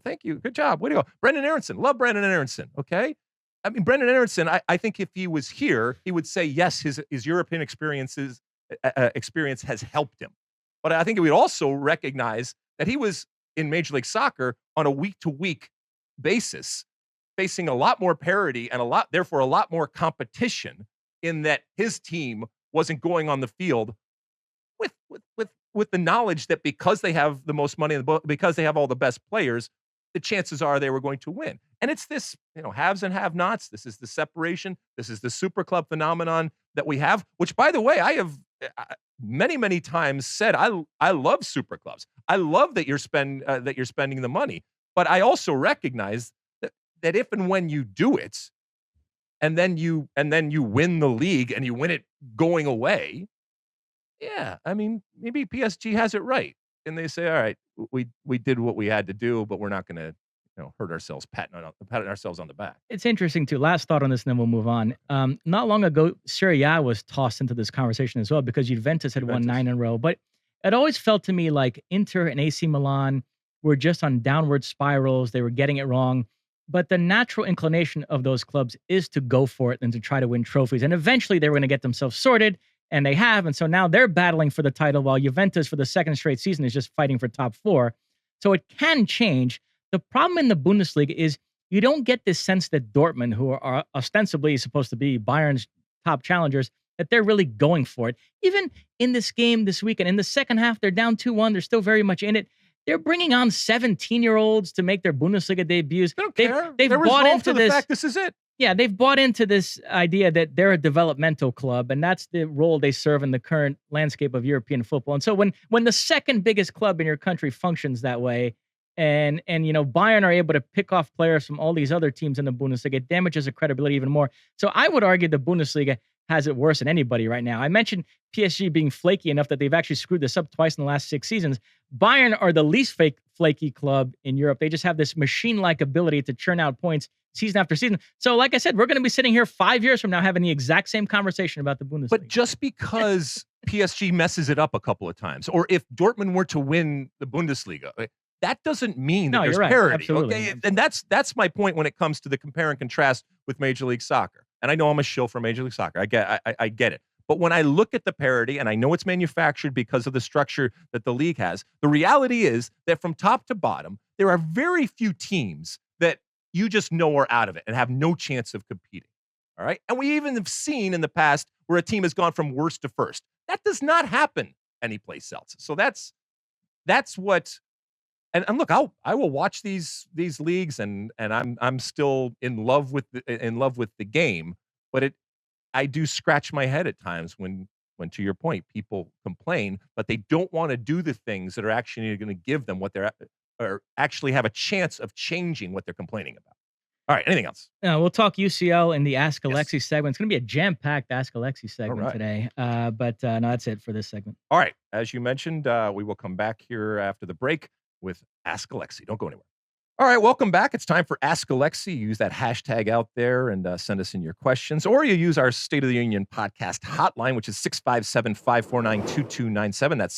thank you. Good job. Way to go. Brendan Eriksson. Love Brendan Eriksson. Okay. I mean, Brendan Eriksson, I think if he was here, he would say, yes, his European experience has helped him. But I think he would also recognize that he was in Major League Soccer on a week-to-week basis, facing a lot more parity and therefore a lot more competition in that his team wasn't going on the field with the knowledge that because they have the most money, because they have all the best players, the chances are they were going to win. And it's this, haves and have-nots. This is the separation. This is the super club phenomenon that we have, which, by the way, I have many, many times said I love super clubs. I love that you're spending the money, but I also recognize that if and when you do it, and then you win the league and you win it going away, yeah, I mean, maybe PSG has it right. and they say, all right, we did what we had to do, but we're not going to hurt ourselves patting ourselves on the back. It's interesting too. Last thought on this, and then we'll move on. Not long ago, Serie A was tossed into this conversation as well because Juventus had won 9 in a row. But it always felt to me like Inter and AC Milan were just on downward spirals. They were getting it wrong. But the natural inclination of those clubs is to go for it and to try to win trophies. And eventually they were going to get themselves sorted, and they have. And so now they're battling for the title while Juventus, for the second straight season, is just fighting for top 4. So it can change. The problem in the Bundesliga is you don't get this sense that Dortmund, who are ostensibly supposed to be Bayern's top challengers, that they're really going for it. Even in this game this weekend, in the second half, they're down 2-1. They're still very much in it. They're bringing on 17-year-olds to make their Bundesliga debuts. They don't care. They've bought into the fact this is it. Yeah, they've bought into this idea that they're a developmental club, and that's the role they serve in the current landscape of European football. And so when the second biggest club in your country functions that way, and Bayern are able to pick off players from all these other teams in the Bundesliga, it damages the credibility even more. So I would argue the Bundesliga has it worse than anybody right now. I mentioned PSG being flaky enough that they've actually screwed this up twice in the last 6 seasons. Bayern are the least flaky club in Europe. They just have this machine-like ability to churn out points season after season. So like I said, we're going to be sitting here 5 years from now having the exact same conversation about the Bundesliga. But just because PSG messes it up a couple of times, or if Dortmund were to win the Bundesliga, that doesn't mean that there's parity. Absolutely. Okay? And that's my point when it comes to the compare and contrast with Major League Soccer. And I know I'm a shill for Major League Soccer. I get it. But when I look at the parity, and I know it's manufactured because of the structure that the league has, the reality is that from top to bottom, there are very few teams that you just know are out of it and have no chance of competing. All right? And we even have seen in the past where a team has gone from worst to first. That does not happen anyplace else. So that's what. And look, I will watch these leagues, and I'm still in love with the game, but I do scratch my head at times when to your point, people complain, but they don't want to do the things that are actually going to give them what they're or actually have a chance of changing what they're complaining about. All right, anything else? We'll talk UCL in the Ask Alexi segment. It's going to be a jam-packed Ask Alexi segment today. But no, that's it for this segment. All right, as you mentioned, we will come back here after the break with Ask Alexi. Don't go anywhere. All right, welcome back. It's time for Ask Alexi. You use that hashtag out there and send us in your questions, or you use our State of the Union podcast hotline, which is 657-549-2297. That's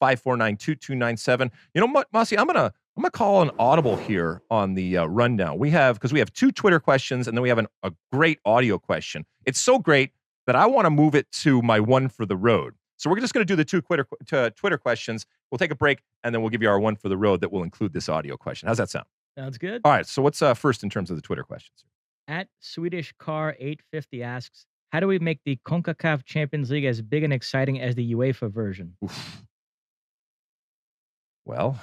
657-549-2297. You know what, Mosse, I'm gonna call an audible here on the rundown. Because we have 2 Twitter questions, and then we have a great audio question. It's so great that I want to move it to my one for the road. So we're just going to do the 2 Twitter questions. We'll take a break, and then we'll give you our one for the road that will include this audio question. How's that sound? Sounds good. All right. So what's first in terms of the Twitter questions? At Swedish Car 850 asks, how do we make the CONCACAF Champions League as big and exciting as the UEFA version? Oof. Well,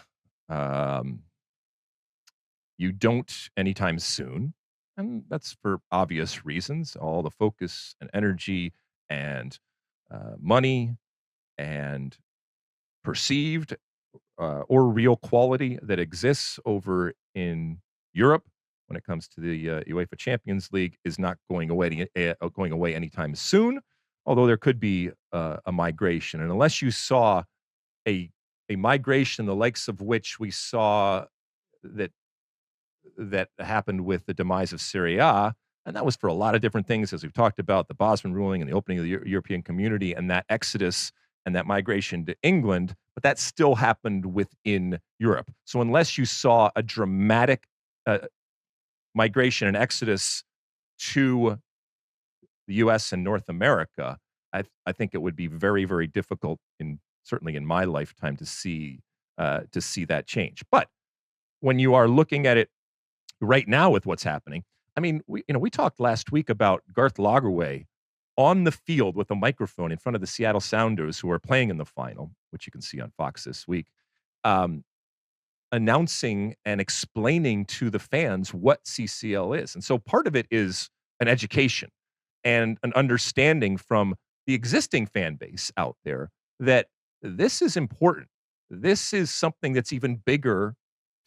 you don't anytime soon, and that's for obvious reasons. All the focus and energy and money and perceived or real quality that exists over in Europe when it comes to the UEFA Champions League is not going away anytime soon, although there could be a migration. And unless you saw a migration the likes of which we saw that happened with the demise of Serie A, and that was for a lot of different things, as we've talked about, the Bosman ruling and the opening of the European community and that exodus and that migration to England, but that still happened within Europe. So unless you saw a dramatic migration and exodus to the U.S. and North America, I think it would be very, very difficult, certainly in my lifetime, to see that change. But when you are looking at it right now with what's happening, I mean, we talked last week about Garth Lagerwey on the field with a microphone in front of the Seattle Sounders, who are playing in the final, which you can see on Fox this week, announcing and explaining to the fans what CCL is. And so part of it is an education and an understanding from the existing fan base out there that this is important. This is something that's even bigger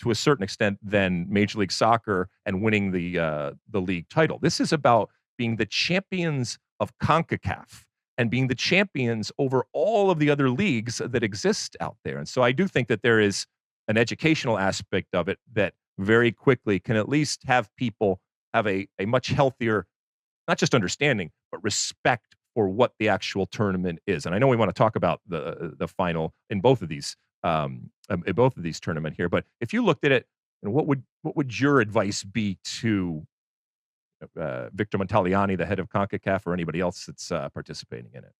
to a certain extent than Major League Soccer and winning the league title. This is about being the champions of CONCACAF and being the champions over all of the other leagues that exist out there. And so I do think that there is an educational aspect of it that very quickly can at least have people have a much healthier, not just understanding, but respect for what the actual tournament is. And I know we want to talk about the final in both of these tournament here. But if you looked at it, what would your advice be to Victor Montaliani, the head of CONCACAF, or anybody else that's participating in it?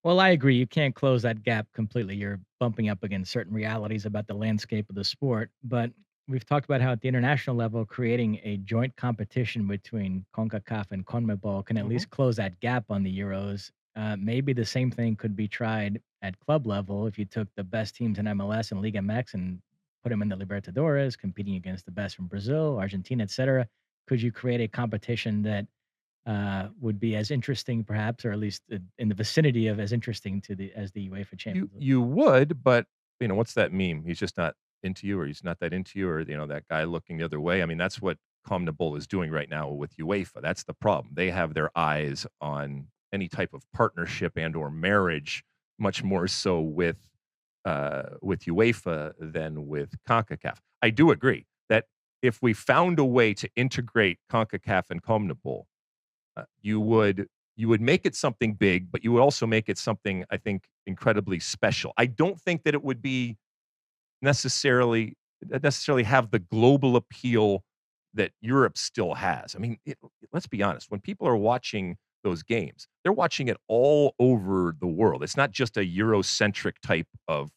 Well, I agree. You can't close that gap completely. You're bumping up against certain realities about the landscape of the sport. But we've talked about how at the international level, creating a joint competition between CONCACAF and CONMEBOL can at Mhm. least close that gap on the Euros. Maybe the same thing could be tried at club level if you took the best teams in MLS and Liga MX and put them in the Libertadores, competing against the best from Brazil, Argentina, etc. Could you create a competition that would be as interesting, perhaps, or at least in the vicinity of as interesting to the as the UEFA You Champions League? you would, but what's that meme? He's just not into you, or he's not that into you, or that guy looking the other way. I mean, that's what CONMEBOL is doing right now with UEFA. That's the problem. They have their eyes on any type of partnership and or marriage, much more so with UEFA than with CONCACAF. I do agree that if we found a way to integrate CONCACAF and CONMEBOL, you would make it something big, but you would also make it something, I think, incredibly special. I don't think that it would be necessarily have the global appeal that Europe still has. I mean, let's be honest. When people are watching those games, they're watching it all over the world. It's not just a Eurocentric type of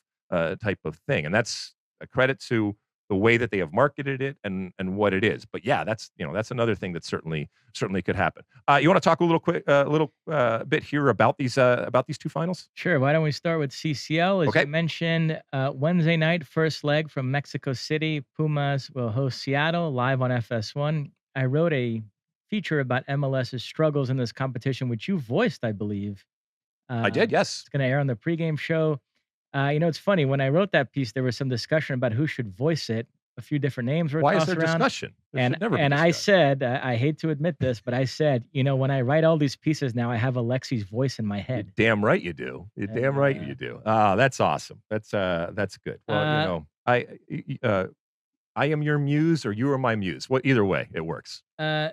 thing, and that's a credit to the way that they have marketed it and what it is. But yeah, that's another thing that certainly could happen. You want to talk a little bit here about these two finals? Sure. Why don't we start with CCL? As Okay, you mentioned, Wednesday night, first leg from Mexico City. Pumas will host Seattle live on FS1. I wrote a feature about MLS's struggles in this competition, which you voiced, I believe. I did. Yes. It's going to air on the pregame show. It's funny. When I wrote that piece, there was some discussion about who should voice it. A few different names were Why is tossed there around. discussion? There And should never be and I discussion. said, I hate to admit this, but I said, when I write all these pieces now, I have Alexi's voice in my You're head. damn right you do. You're And damn right you do. Ah, that's awesome. That's good. Well, uh, I am your muse or you are my muse. Either way, it works.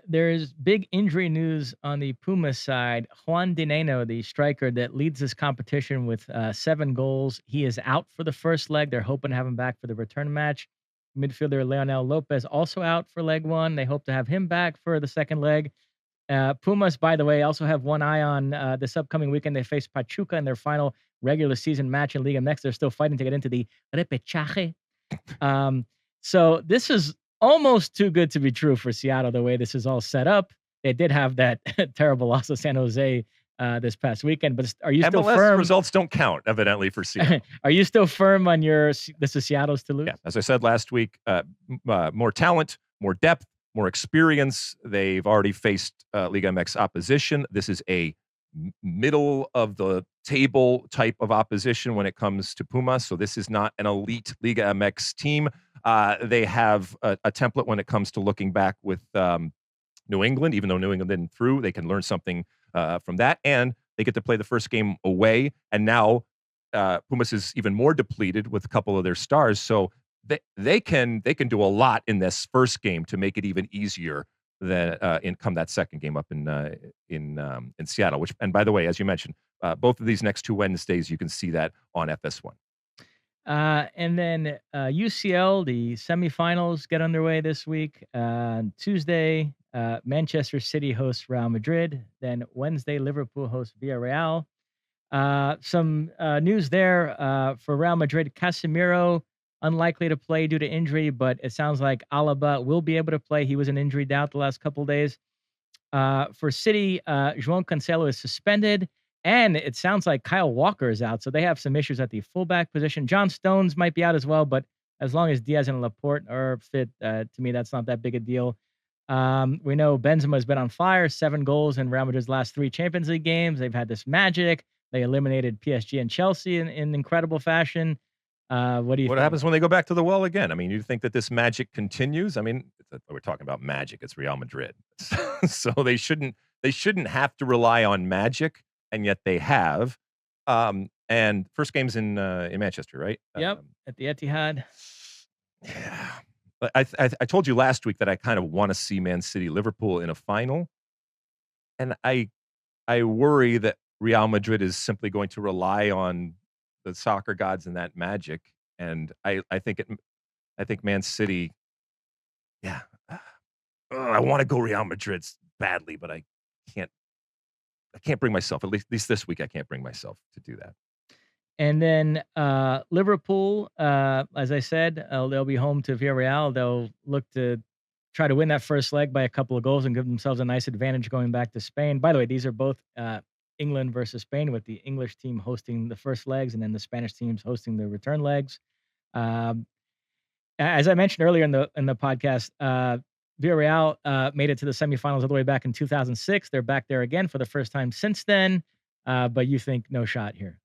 there's big injury news on the Pumas side. Juan Dineno, the striker that leads this competition with 7 goals, he is out for the first leg. They're hoping to have him back for the return match. Midfielder Leonel Lopez also out for leg 1. They hope to have him back for the second leg. Pumas, by the way, also have one eye on this upcoming weekend. They face Pachuca in their final regular season match in Liga MX. They're still fighting to get into the repechaje. Um, so this is almost too good to be true for Seattle, the way this is all set up. They did have that terrible loss of San Jose this past weekend, but are you still MLS firm? results don't count, evidently, for Seattle. Are you still firm on this is Seattle's to lose? Yeah, as I said last week, more talent, more depth, more experience. They've already faced Liga MX opposition. This is a middle of the table type of opposition when it comes to Pumas. So this is not an elite Liga MX team. They have a template when it comes to looking back with New England. Even though New England didn't through, they can learn something from that, and they get to play the first game away. And now Pumas is even more depleted with a couple of their stars. So they can do a lot in this first game to make it even easier than come that second game up in Seattle. Which, and by the way, as you mentioned, both of these next 2 Wednesdays, you can see that on FS1. And then UCL, the semifinals get underway this week. Tuesday, Manchester City hosts Real Madrid. Then Wednesday, Liverpool hosts Villarreal. Some news there for Real Madrid. Casemiro, unlikely to play due to injury, but it sounds like Alaba will be able to play. He was an injury doubt the last couple of days. For City, João Cancelo is suspended, and it sounds like Kyle Walker is out. So they have some issues at the fullback position. John Stones might be out as well, but as long as Diaz and Laporte are fit, to me, that's not that big a deal. We know Benzema has been on fire, 7 goals in Real Madrid's last 3 Champions League games. They've had this magic. They eliminated PSG and Chelsea in incredible fashion. What do you What think? happens when they go back to the well again? I mean, you think that this magic continues? I mean, we're talking about magic. It's Real Madrid, so they shouldn't have to rely on magic. and yet they have. And first game's in Manchester, right? Yep, at the Etihad. Yeah. But I told you last week that I kind of want to see Man City Liverpool in a final, and I worry that Real Madrid is simply going to rely on the soccer gods and that magic, and I think Man City, yeah. I want to go Real Madrid badly, but can't I can't bring myself, at least this week, I can't bring myself to do that. And then Liverpool, as I said, they'll be home to Villarreal. They'll look to try to win that first leg by a couple of goals and give themselves a nice advantage going back to Spain. By the way, these are both England versus Spain, with the English team hosting the first legs and then the Spanish teams hosting the return legs. Um, as I mentioned earlier in the podcast, Villarreal made it to the semifinals all the way back in 2006. They're back there again for the first time since then. But you think no shot here?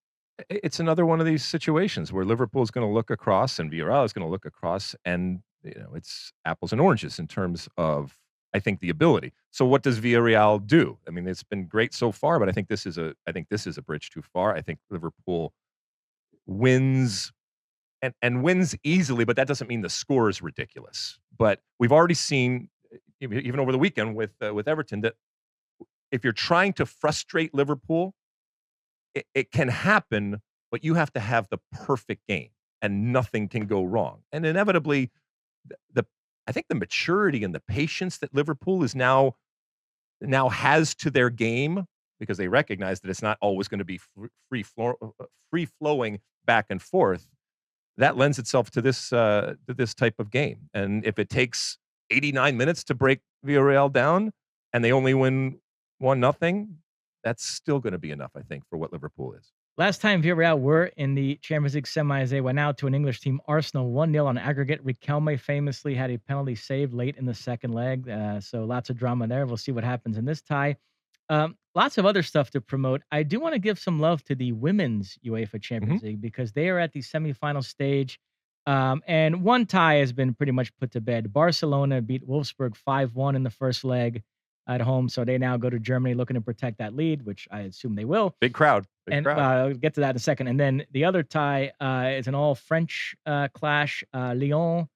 It's another one of these situations where Liverpool is going to look across and Villarreal is going to look across, and it's apples and oranges in terms of, I think, the ability. So what does Villarreal do? I mean, it's been great so far, but I think this is a bridge too far. I think Liverpool wins and wins easily, but that doesn't mean the score is ridiculous. But we've already seen, even over the weekend with Everton, that if you're trying to frustrate Liverpool, it can happen, but you have to have the perfect game, and nothing can go wrong. And inevitably, the I think the maturity and the patience that Liverpool is now has to their game, because they recognize that it's not always going to be free flowing back and forth. That lends itself to this type of game. And if it takes 89 minutes to break Villarreal down, and they only win 1-0, that's still going to be enough, I think, for what Liverpool is. Last time Villarreal were in the Champions League semis, they went out to an English team, Arsenal, 1-0 on aggregate. Riquelme famously had a penalty saved late in the second leg, so lots of drama there. We'll see what happens in this tie. Lots of other stuff to promote. I do want to give some love to the women's UEFA Champions League, because they are at the semifinal stage. And one tie has been pretty much put to bed. Barcelona beat Wolfsburg 5-1 in the first leg at home, so they now go to Germany looking to protect that lead, which I assume they will. Big crowd. I'll get to that in a second. And then the other tie is an all-French clash. Lyon,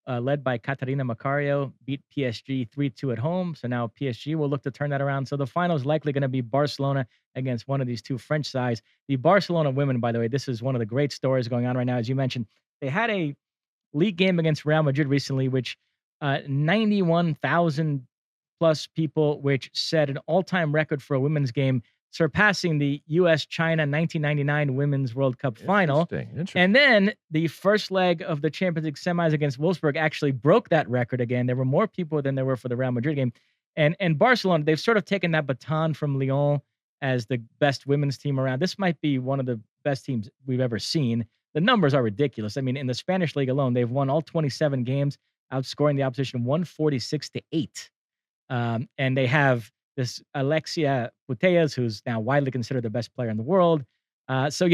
led by Catarina Macario, beat PSG 3-2 at home. So now PSG will look to turn that around. So the final is likely going to be Barcelona against one of these two French sides. The Barcelona women, by the way, this is one of the great stories going on right now. As you mentioned, they had a league game against Real Madrid recently, which 91,000 plus people, which set an all-time record for a women's game, surpassing the U.S.-China 1999 Women's World Cup final. Interesting. And then the first leg of the Champions League semis against Wolfsburg actually broke that record again. There were more people than there were for the Real Madrid game. And Barcelona, they've sort of taken that baton from Lyon as the best women's team around. This might be one of the best teams we've ever seen. The numbers are ridiculous. I mean, in the Spanish league alone, they've won all 27 games, outscoring the opposition 146-8. And they have this Alexia Putellas, who's now widely considered the best player in the world. So,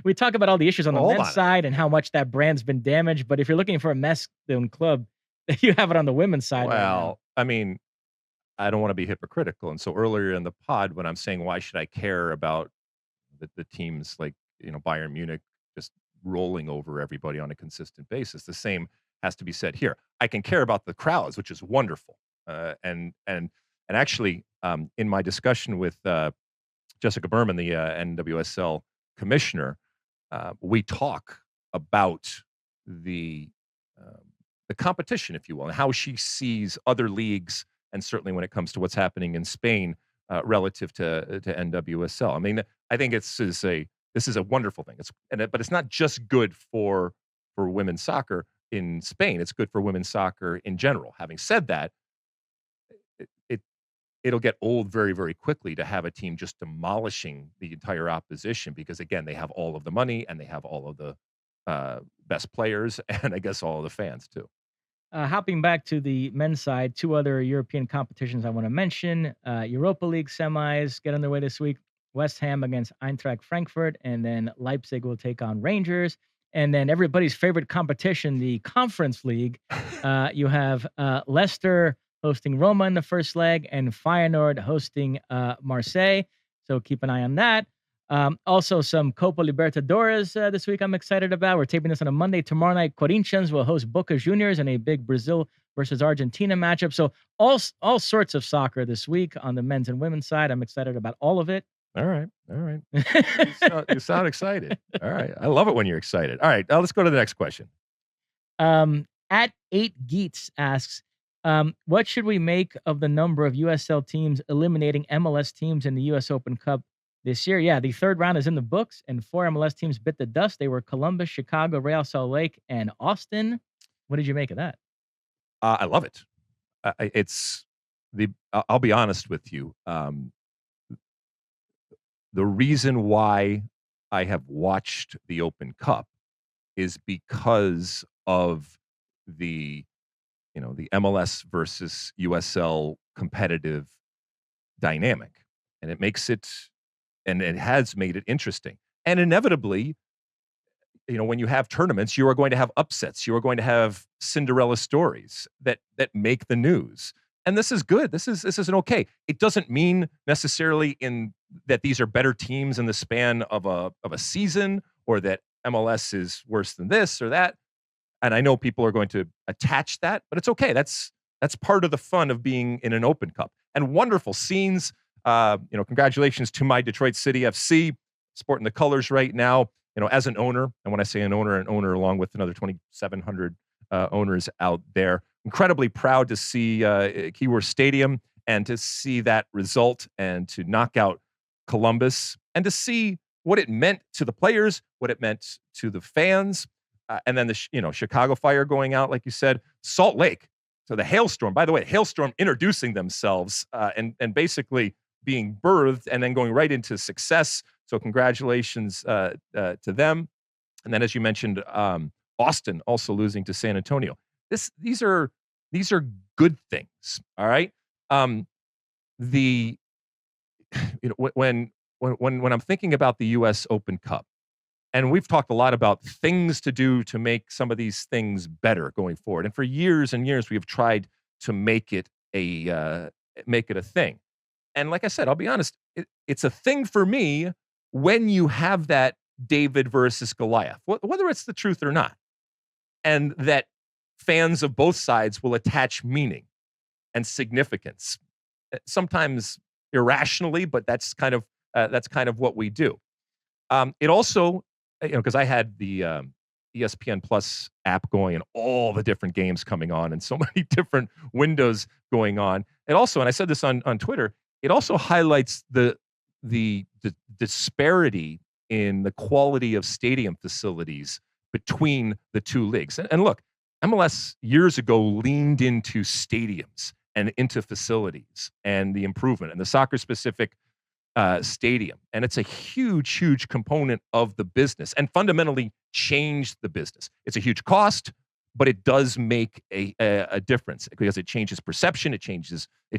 we talk about all the issues on the men's side and how much that brand's been damaged. But if you're looking for a masculine club, you have it on the women's side. Well, I mean, I don't want to be hypocritical. And so earlier in the pod, when I'm saying, why should I care about the teams like, Bayern Munich just rolling over everybody on a consistent basis, the same has to be said here. I can care about the crowds, which is wonderful. And actually, in my discussion with Jessica Berman, the NWSL commissioner, we talk about the competition, if you will, and how she sees other leagues, and certainly when it comes to what's happening in Spain relative to NWSL. I mean, I think this is a wonderful thing. But it's not just good for women's soccer in Spain. It's good for women's soccer in general. Having said that, it'll get old very, very quickly to have a team just demolishing the entire opposition, because again, they have all of the money and they have all of the best players, and I guess all of the fans too. Hopping back to the men's side, two other European competitions I want to mention. Europa League semis get underway this week. West Ham against Eintracht Frankfurt, and then Leipzig will take on Rangers. And then everybody's favorite competition, the Conference League. You have Leicester hosting Roma in the first leg, and Feyenoord hosting Marseille. So keep an eye on that. Also, some Copa Libertadores this week I'm excited about. We're taping this on a Monday. Tomorrow night, Corinthians will host Boca Juniors in a big Brazil versus Argentina matchup. So all sorts of soccer this week on the men's and women's side. I'm excited about all of it. All right. All right. You sound excited. All right. I love it when you're excited. All right. Now let's go to the next question. At 8Geets asks, what should we make of the number of USL teams eliminating MLS teams in the US Open Cup this year? Yeah, the third round is in the books, and 4 MLS teams bit the dust. They were Columbus, Chicago, Real Salt Lake, and Austin. What did you make of that? I love it. I'll be honest with you. The reason why I have watched the Open Cup is because of the MLS versus USL competitive dynamic, and it makes it, and it has made it interesting. And inevitably, when you have tournaments, you are going to have upsets. You are going to have Cinderella stories that make the news. And this is good. This is okay. It doesn't mean necessarily that these are better teams in the span of a season, or that MLS is worse than this or that. And I know people are going to attach that, but it's okay. That's part of the fun of being in an Open Cup. And wonderful scenes. Congratulations to my Detroit City FC, sporting the colors right now. As an owner, and when I say an owner along with another 2,700 owners out there, incredibly proud to see Keyworth Stadium and to see that result and to knock out Columbus and to see what it meant to the players, what it meant to the fans, and then the Chicago Fire going out, like you said, Salt Lake. So the Hailstorm, by the way, Hailstorm introducing themselves and basically being birthed and then going right into success. So congratulations to them. And then, as you mentioned, Austin also losing to San Antonio. These are good things. All right. When I'm thinking about the U.S. Open Cup, and we've talked a lot about things to do to make some of these things better going forward. And for years and years, we have tried to make it a thing. And like I said, I'll be honest, it's a thing for me when you have that David versus Goliath, whether it's the truth or not, and that fans of both sides will attach meaning and significance, sometimes irrationally, but that's kind of what we do. It also, because I had the ESPN Plus app going and all the different games coming on and so many different windows going on. It also, and I said this on Twitter, it also highlights the disparity in the quality of stadium facilities between the two leagues. And look, MLS years ago leaned into stadiums and into facilities and the improvement and the soccer-specific stadium. And it's a huge, huge component of the business and fundamentally changed the business. It's a huge cost, but it does make a difference because it changes perception, it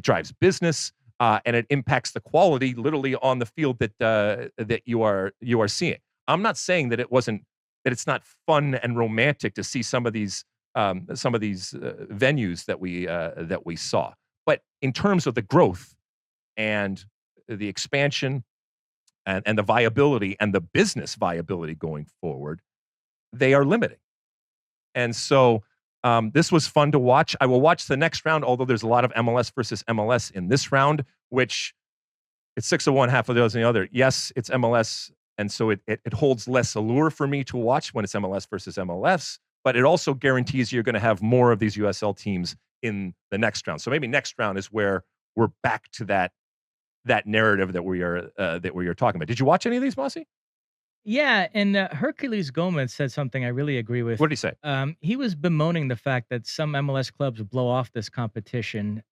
drives business, and it impacts the quality literally on the field that you are seeing. I'm not saying that it's not fun and romantic to see some of these venues that we saw, but in terms of the growth and the expansion and the viability and the business viability going forward, they are limiting. And so this was fun to watch. I will watch the next round, although there's a lot of MLS versus MLS in this round, which it's 6 of one, half of the other. Yes, it's MLS, and so it holds less allure for me to watch when it's MLS versus MLS, but it also guarantees you're going to have more of these USL teams in the next round. So maybe next round is where we're back to that narrative that we are talking about. Did you watch any of these, Mosse? Yeah, and Hercules Gomez said something I really agree with. What did he say? He was bemoaning the fact that some MLS clubs blow off this competition.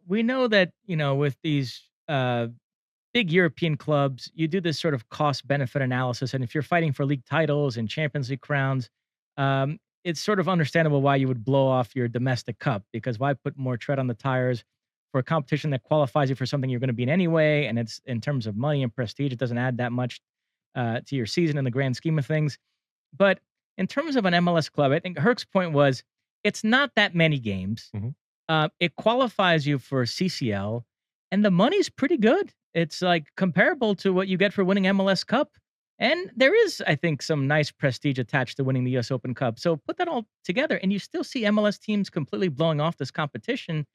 We know that, with these big European clubs, you do this sort of cost-benefit analysis, and if you're fighting for league titles and Champions League crowns, it's sort of understandable why you would blow off your domestic cup, because why put more tread on the tires for a competition that qualifies you for something you're going to be in anyway, and it's in terms of money and prestige, it doesn't add that much to your season in the grand scheme of things. But in terms of an MLS club, I think Herc's point was it's not that many games. Mm-hmm. It qualifies you for CCL, and the money's pretty good. It's like comparable to what you get for winning MLS Cup. And there is, I think, some nice prestige attached to winning the US Open Cup. So put that all together, and you still see MLS teams completely blowing off this competition,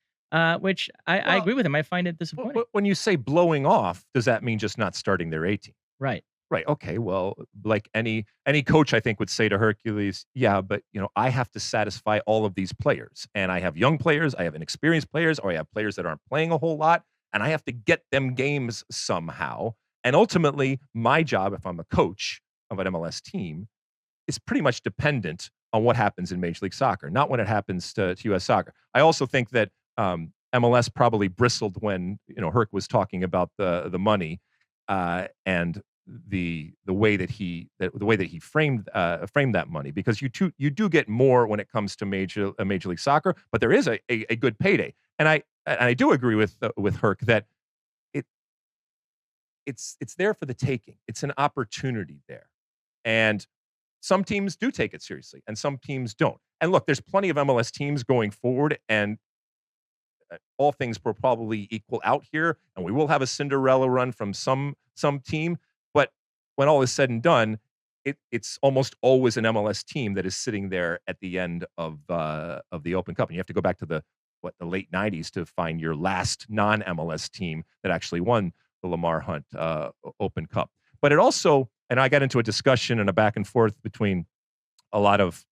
which I Well, agree with him. I find it disappointing. when you say blowing off, does that mean just not starting their A team? Right. Right. Okay. Well, like any coach, I think would say to Hercules, yeah, but I have to satisfy all of these players, and I have young players, I have inexperienced players, or I have players that aren't playing a whole lot, and I have to get them games somehow. And ultimately, my job, if I'm a coach of an MLS team, is pretty much dependent on what happens in Major League Soccer, not when it happens to U.S. Soccer. I also think that MLS probably bristled when Herc was talking about the money and the way that he framed that money, because you do get more when it comes to Major League Soccer, but there is a good payday, and I do agree with Herc that it it's there for the taking. It's an opportunity there, and some teams do take it seriously, and some teams don't. And look, there's plenty of MLS teams going forward, and all things will probably equal out here, and we will have a Cinderella run from some team. But when all is said and done, it's almost always an MLS team that is sitting there at the end of the Open Cup, and you have to go back to the late '90s to find your last non-MLS team that actually won the Lamar Hunt Open Cup. But it also, and I got into a discussion and a back and forth between a lot of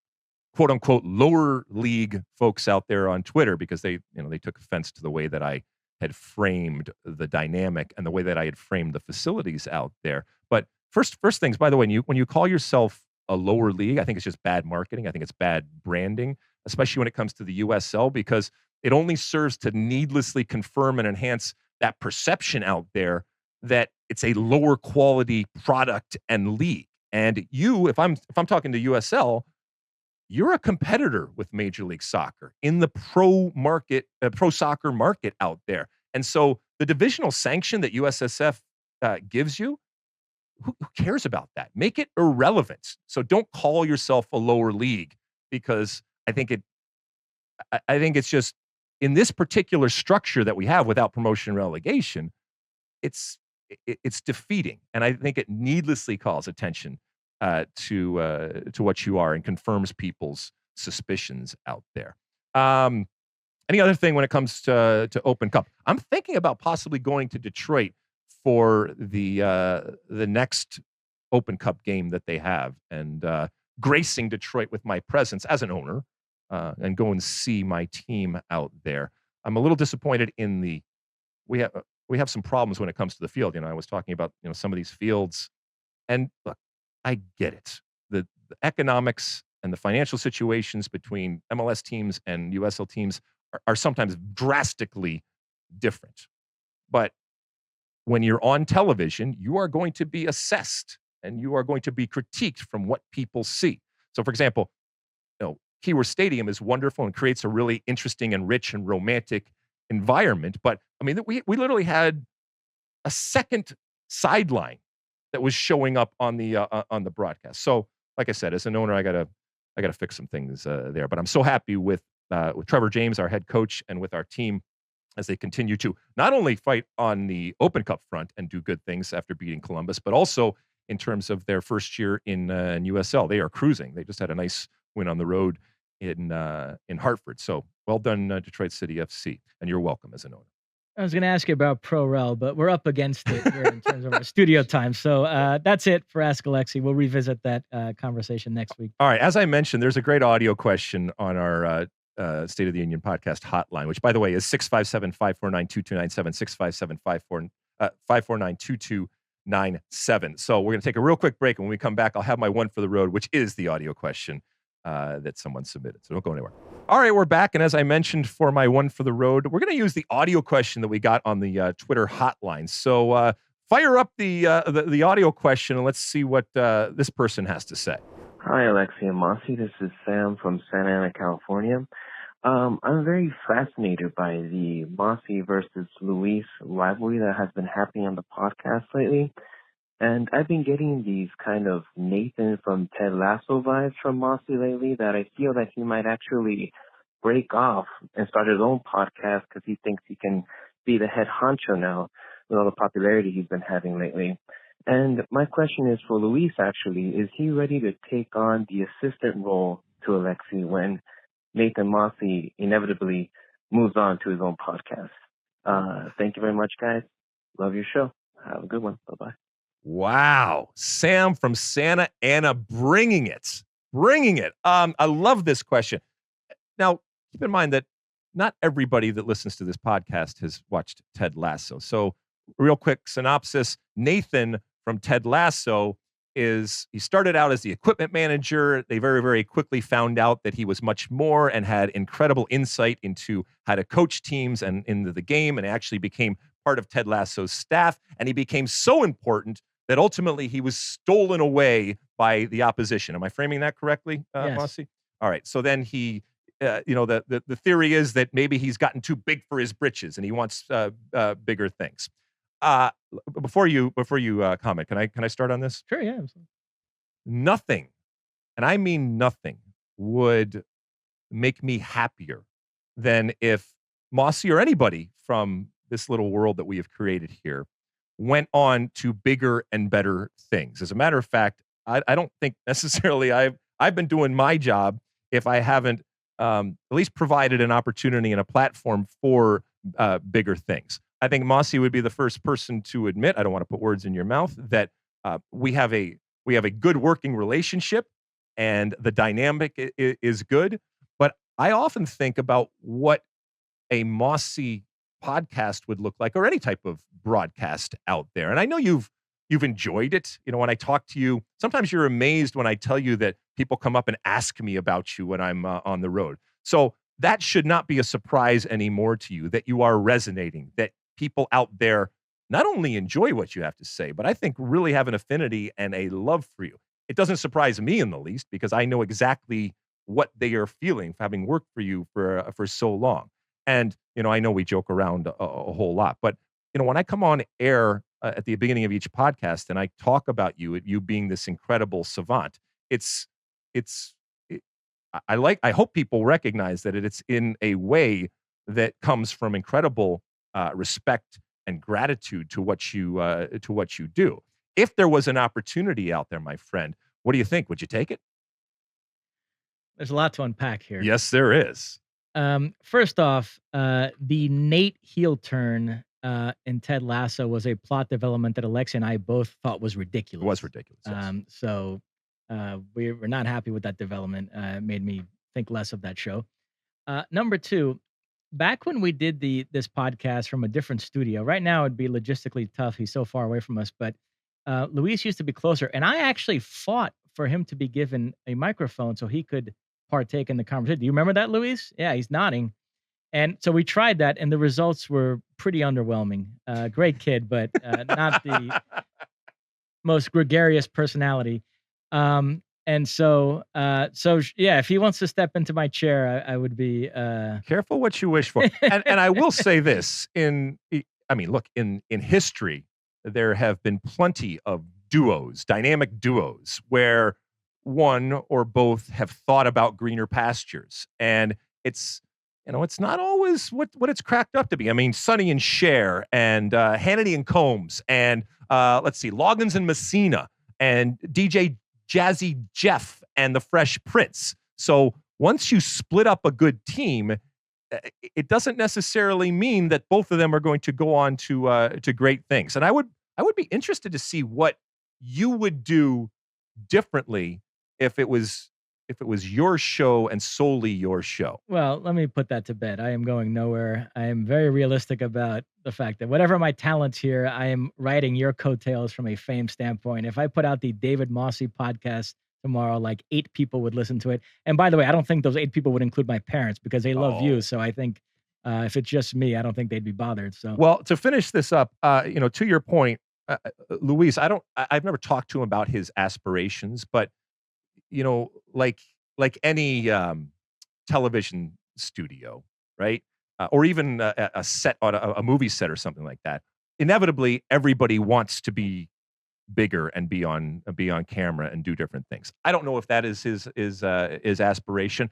quote unquote lower league folks out there on Twitter, because they took offense to the way that I had framed the dynamic and the way that I had framed the facilities out there. But first things, by the way, when you call yourself a lower league, I think it's just bad marketing. I think it's bad branding, especially when it comes to the USL, because it only serves to needlessly confirm and enhance that perception out there that it's a lower quality product and league. And if I'm talking to USL, you're a competitor with Major League Soccer in the pro soccer market out there. And so the divisional sanction that USSF gives you, who cares about that? Make it irrelevant. So don't call yourself a lower league, because I think it's just, in this particular structure that we have without promotion and relegation, it's defeating, and I think it needlessly calls attention to what you are and confirms people's suspicions out there. Any other thing when it comes to Open Cup? I'm thinking about possibly going to Detroit for the next Open Cup game that they have, and gracing Detroit with my presence as an owner, and go and see my team out there. I'm a little disappointed in we have some problems when it comes to the field. I was talking about some of these fields, and look, I get it. The economics and the financial situations between MLS teams and USL teams are sometimes drastically different. But when you're on television, you are going to be assessed and you are going to be critiqued from what people see. So, for example, Keyworth Stadium is wonderful and creates a really interesting and rich and romantic environment. But I mean, we literally had a second sideline that was showing up on the broadcast. So, like I said, as an owner, I gotta fix some things there. But I'm so happy with Trevor James, our head coach, and with our team as they continue to not only fight on the Open Cup front and do good things after beating Columbus, but also in terms of their first year in USL. They are cruising. They just had a nice win on the road in Hartford. So well done, Detroit City FC, and you're welcome as an owner. I was going to ask you about Pro Rel, but we're up against it here in terms of our studio time. So that's it for Ask Alexi. We'll revisit that conversation next week. All right. As I mentioned, there's a great audio question on our State of the Union podcast hotline, which, by the way, is 657-549-2297, 657-549-2297. So we're going to take a real quick break. And when we come back, I'll have my one for the road, which is the audio question that someone submitted. So don't go anywhere. All right, we're back. And as I mentioned, for my one for the road, we're going to use the audio question that we got on the Twitter hotline. So fire up the audio question and let's see what this person has to say. Hi, Alexi and Mosse. This is Sam from Santa Ana, California. I'm very fascinated by the Mosse versus Luis rivalry that has been happening on the podcast lately. And I've been getting these kind of Nathan from Ted Lasso vibes from Mosse lately, that I feel that he might actually break off and start his own podcast because he thinks he can be the head honcho now. with all the popularity he's been having lately. And my question is for Luis, actually. Is he ready to take on the assistant role to Alexi when Nathan Mosse inevitably moves on to his own podcast? Thank you very much, guys. Love your show. Have a good one. Bye-bye. Wow. Sam from Santa Ana bringing it. Bringing it. I love this question. Now, keep in mind that not everybody that listens to this podcast has watched Ted Lasso. So, real quick synopsis. Nathan from Ted Lasso he started out as the equipment manager. They very, very quickly found out that he was much more and had incredible insight into how to coach teams and into the game, and actually became part of Ted Lasso's staff. And he became so important that ultimately he was stolen away by the opposition. Am I framing that correctly, Yes. Mosse? All right. So then he, the theory is that maybe he's gotten too big for his britches and he wants bigger things. Before you comment, can I start on this? Sure, yeah. Absolutely. Nothing, and I mean nothing, would make me happier than if Mosse or anybody from this little world that we have created here went on to bigger and better things. As a matter of fact, I don't think necessarily I've been doing my job if I haven't at least provided an opportunity and a platform for bigger things. I think Mosse would be the first person to admit, I don't want to put words in your mouth, that we have a good working relationship and the dynamic is good. But I often think about what a Mosse podcast would look like, or any type of broadcast out there. And I know you've enjoyed it. You know, when I talk to you, sometimes you're amazed when I tell you that people come up and ask me about you when I'm on the road. So that should not be a surprise anymore to you, that you are resonating, that people out there not only enjoy what you have to say, but I think really have an affinity and a love for you. It doesn't surprise me in the least, because I know exactly what they are feeling for having worked for you for so long. And, you know, I know we joke around a whole lot, but, you know, when I come on air at the beginning of each podcast and I talk about you being this incredible savant, I hope people recognize that it's in a way that comes from incredible respect and gratitude to what you do. If there was an opportunity out there, my friend, what do you think? Would you take it? There's a lot to unpack here. Yes, there is. First off, the Nate heel turn in Ted Lasso was a plot development that Alexi and I both thought was ridiculous. It was ridiculous. Yes. So we were not happy with that development. It made me think less of that show. Number two, back when we did this podcast from a different studio, right now it'd be logistically tough. He's so far away from us, but Luis used to be closer, and I actually fought for him to be given a microphone so he could partake in the conversation. Do you remember that, Luis? Yeah, he's nodding. And so we tried that, and the results were pretty underwhelming. Great kid, but not the most gregarious personality. And so yeah, if he wants to step into my chair, I would be careful what you wish for. And I will say this: in history, there have been plenty of dynamic duos, where one or both have thought about greener pastures, and it's not always what it's cracked up to be. I mean, Sonny and Cher, and Hannity and Combs, and Loggins and Messina, and DJ Jazzy Jeff and the Fresh Prince. So once you split up a good team, it doesn't necessarily mean that both of them are going to go on to great things. And I would be interested to see what you would do differently if it was your show and solely your show. Well, let me put that to bed. I am going nowhere. I am very realistic about the fact that whatever my talents here, I am riding your coattails from a fame standpoint. If I put out the David Mosse podcast tomorrow, like 8 people would listen to it. And by the way, I don't think those 8 people would include my parents, because they love you. So I think if it's just me, I don't think they'd be bothered. So, well, to finish this up, to your point, Luis, I've never talked to him about his aspirations, but like any television studio, right? Or even a set on a movie set or something like that. Inevitably, everybody wants to be bigger and be on camera and do different things. I don't know if that is his aspiration.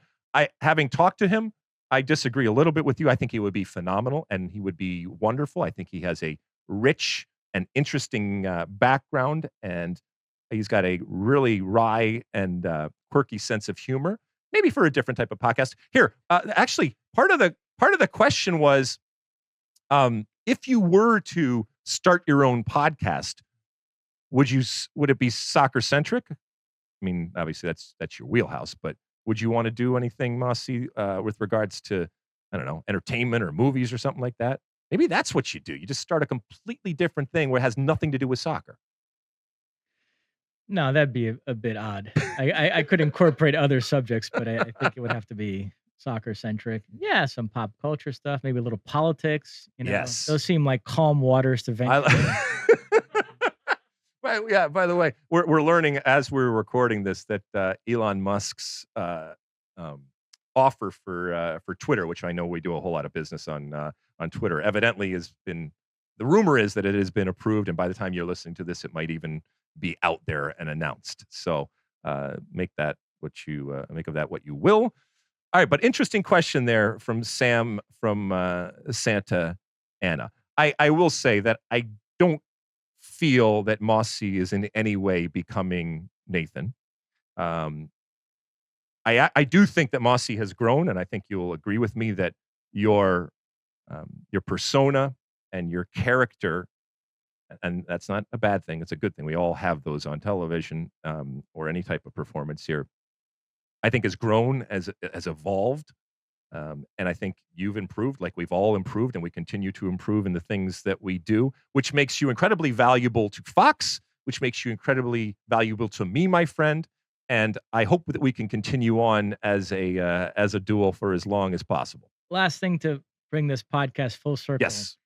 Having talked to him, I disagree a little bit with you. I think he would be phenomenal and he would be wonderful. I think he has a rich and interesting background, and he's got a really wry and quirky sense of humor. Maybe for a different type of podcast. Here, actually, part of the question was, if you were to start your own podcast, would it be soccer centric? I mean, obviously that's your wheelhouse, but would you want to do anything, Mosse, with regards to, I don't know, entertainment or movies or something like that? Maybe that's what you do. You just start a completely different thing where it has nothing to do with soccer. No, that'd be a bit odd. I could incorporate other subjects, but I think it would have to be soccer centric. Yeah, some pop culture stuff, maybe a little politics. Yes. Those seem like calm waters to venture. Yeah. By the way, we're learning as we're recording this that Elon Musk's offer for Twitter, which I know we do a whole lot of business on Twitter, evidently has been. The rumor is that it has been approved, and by the time you're listening to this, it might even be out there and announced. So make of that what you will. All right, but interesting question there from Sam from Santa Ana. I will say that I don't feel that Mosse is in any way becoming Nathan. I do think that Mosse has grown, and I think you'll agree with me that your persona and your character, and that's not a bad thing, it's a good thing. We all have those on television or any type of performance here. I think has grown, has evolved, and I think you've improved, like we've all improved, and we continue to improve in the things that we do, which makes you incredibly valuable to Fox, which makes you incredibly valuable to me, my friend. And I hope that we can continue on as a duo for as long as possible. Last thing to bring this podcast full circle. Yes.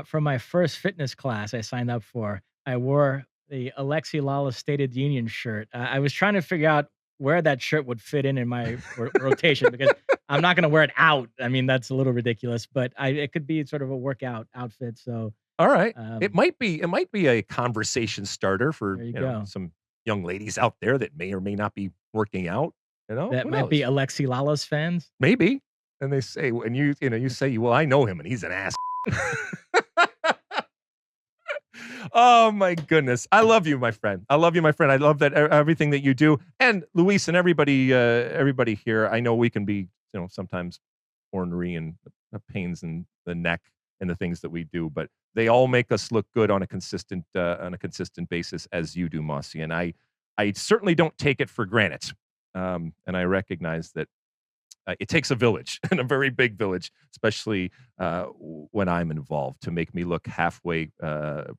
From my first fitness class I signed up for, I wore the Alexi Lalas State of the Union shirt. I was trying to figure out where that shirt would fit in my rotation, because I'm not going to wear it out. I mean, that's a little ridiculous, but it could be sort of a workout outfit. So, all right, it might be a conversation starter for some young ladies out there that may or may not be working out. That might be Alexi Lalas fans. Maybe, and they say, and you say, well, I know him, and he's an ass. Oh my goodness. I love you, my friend. I love that everything that you do. And Luis and everybody here, I know we can be, sometimes ornery and pains in the neck and the things that we do, but they all make us look good on a consistent basis, as you do, Mosse. And I certainly don't take it for granted. And I recognize that it takes a village, and a very big village, especially when I'm involved, to make me look halfway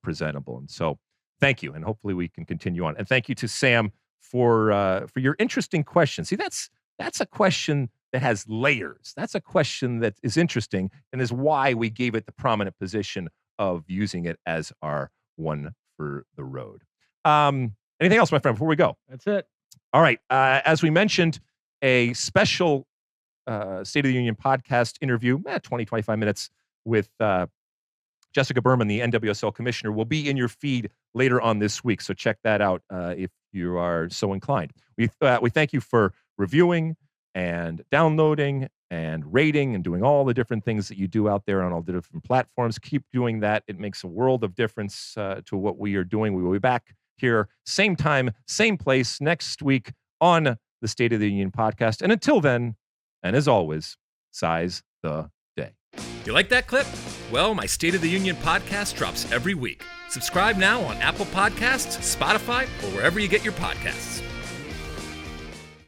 presentable. And so thank you. And hopefully we can continue on. And thank you to Sam for your interesting question. See, that's a question that has layers. That's a question that is interesting and is why we gave it the prominent position of using it as our one for the road. Anything else, my friend, before we go? That's it. All right. As we mentioned, a special State of the Union podcast interview, 20, 25 minutes with Jessica Berman, the NWSL commissioner, will be in your feed later on this week. So check that out if you are so inclined. We thank you for reviewing and downloading and rating and doing all the different things that you do out there on all the different platforms. Keep doing that. It makes a world of difference to what we are doing. We will be back here, same time, same place next week on the State of the Union podcast. And until then, and as always, size the day. You like that clip? Well, my State of the Union podcast drops every week. Subscribe now on Apple Podcasts, Spotify, or wherever you get your podcasts.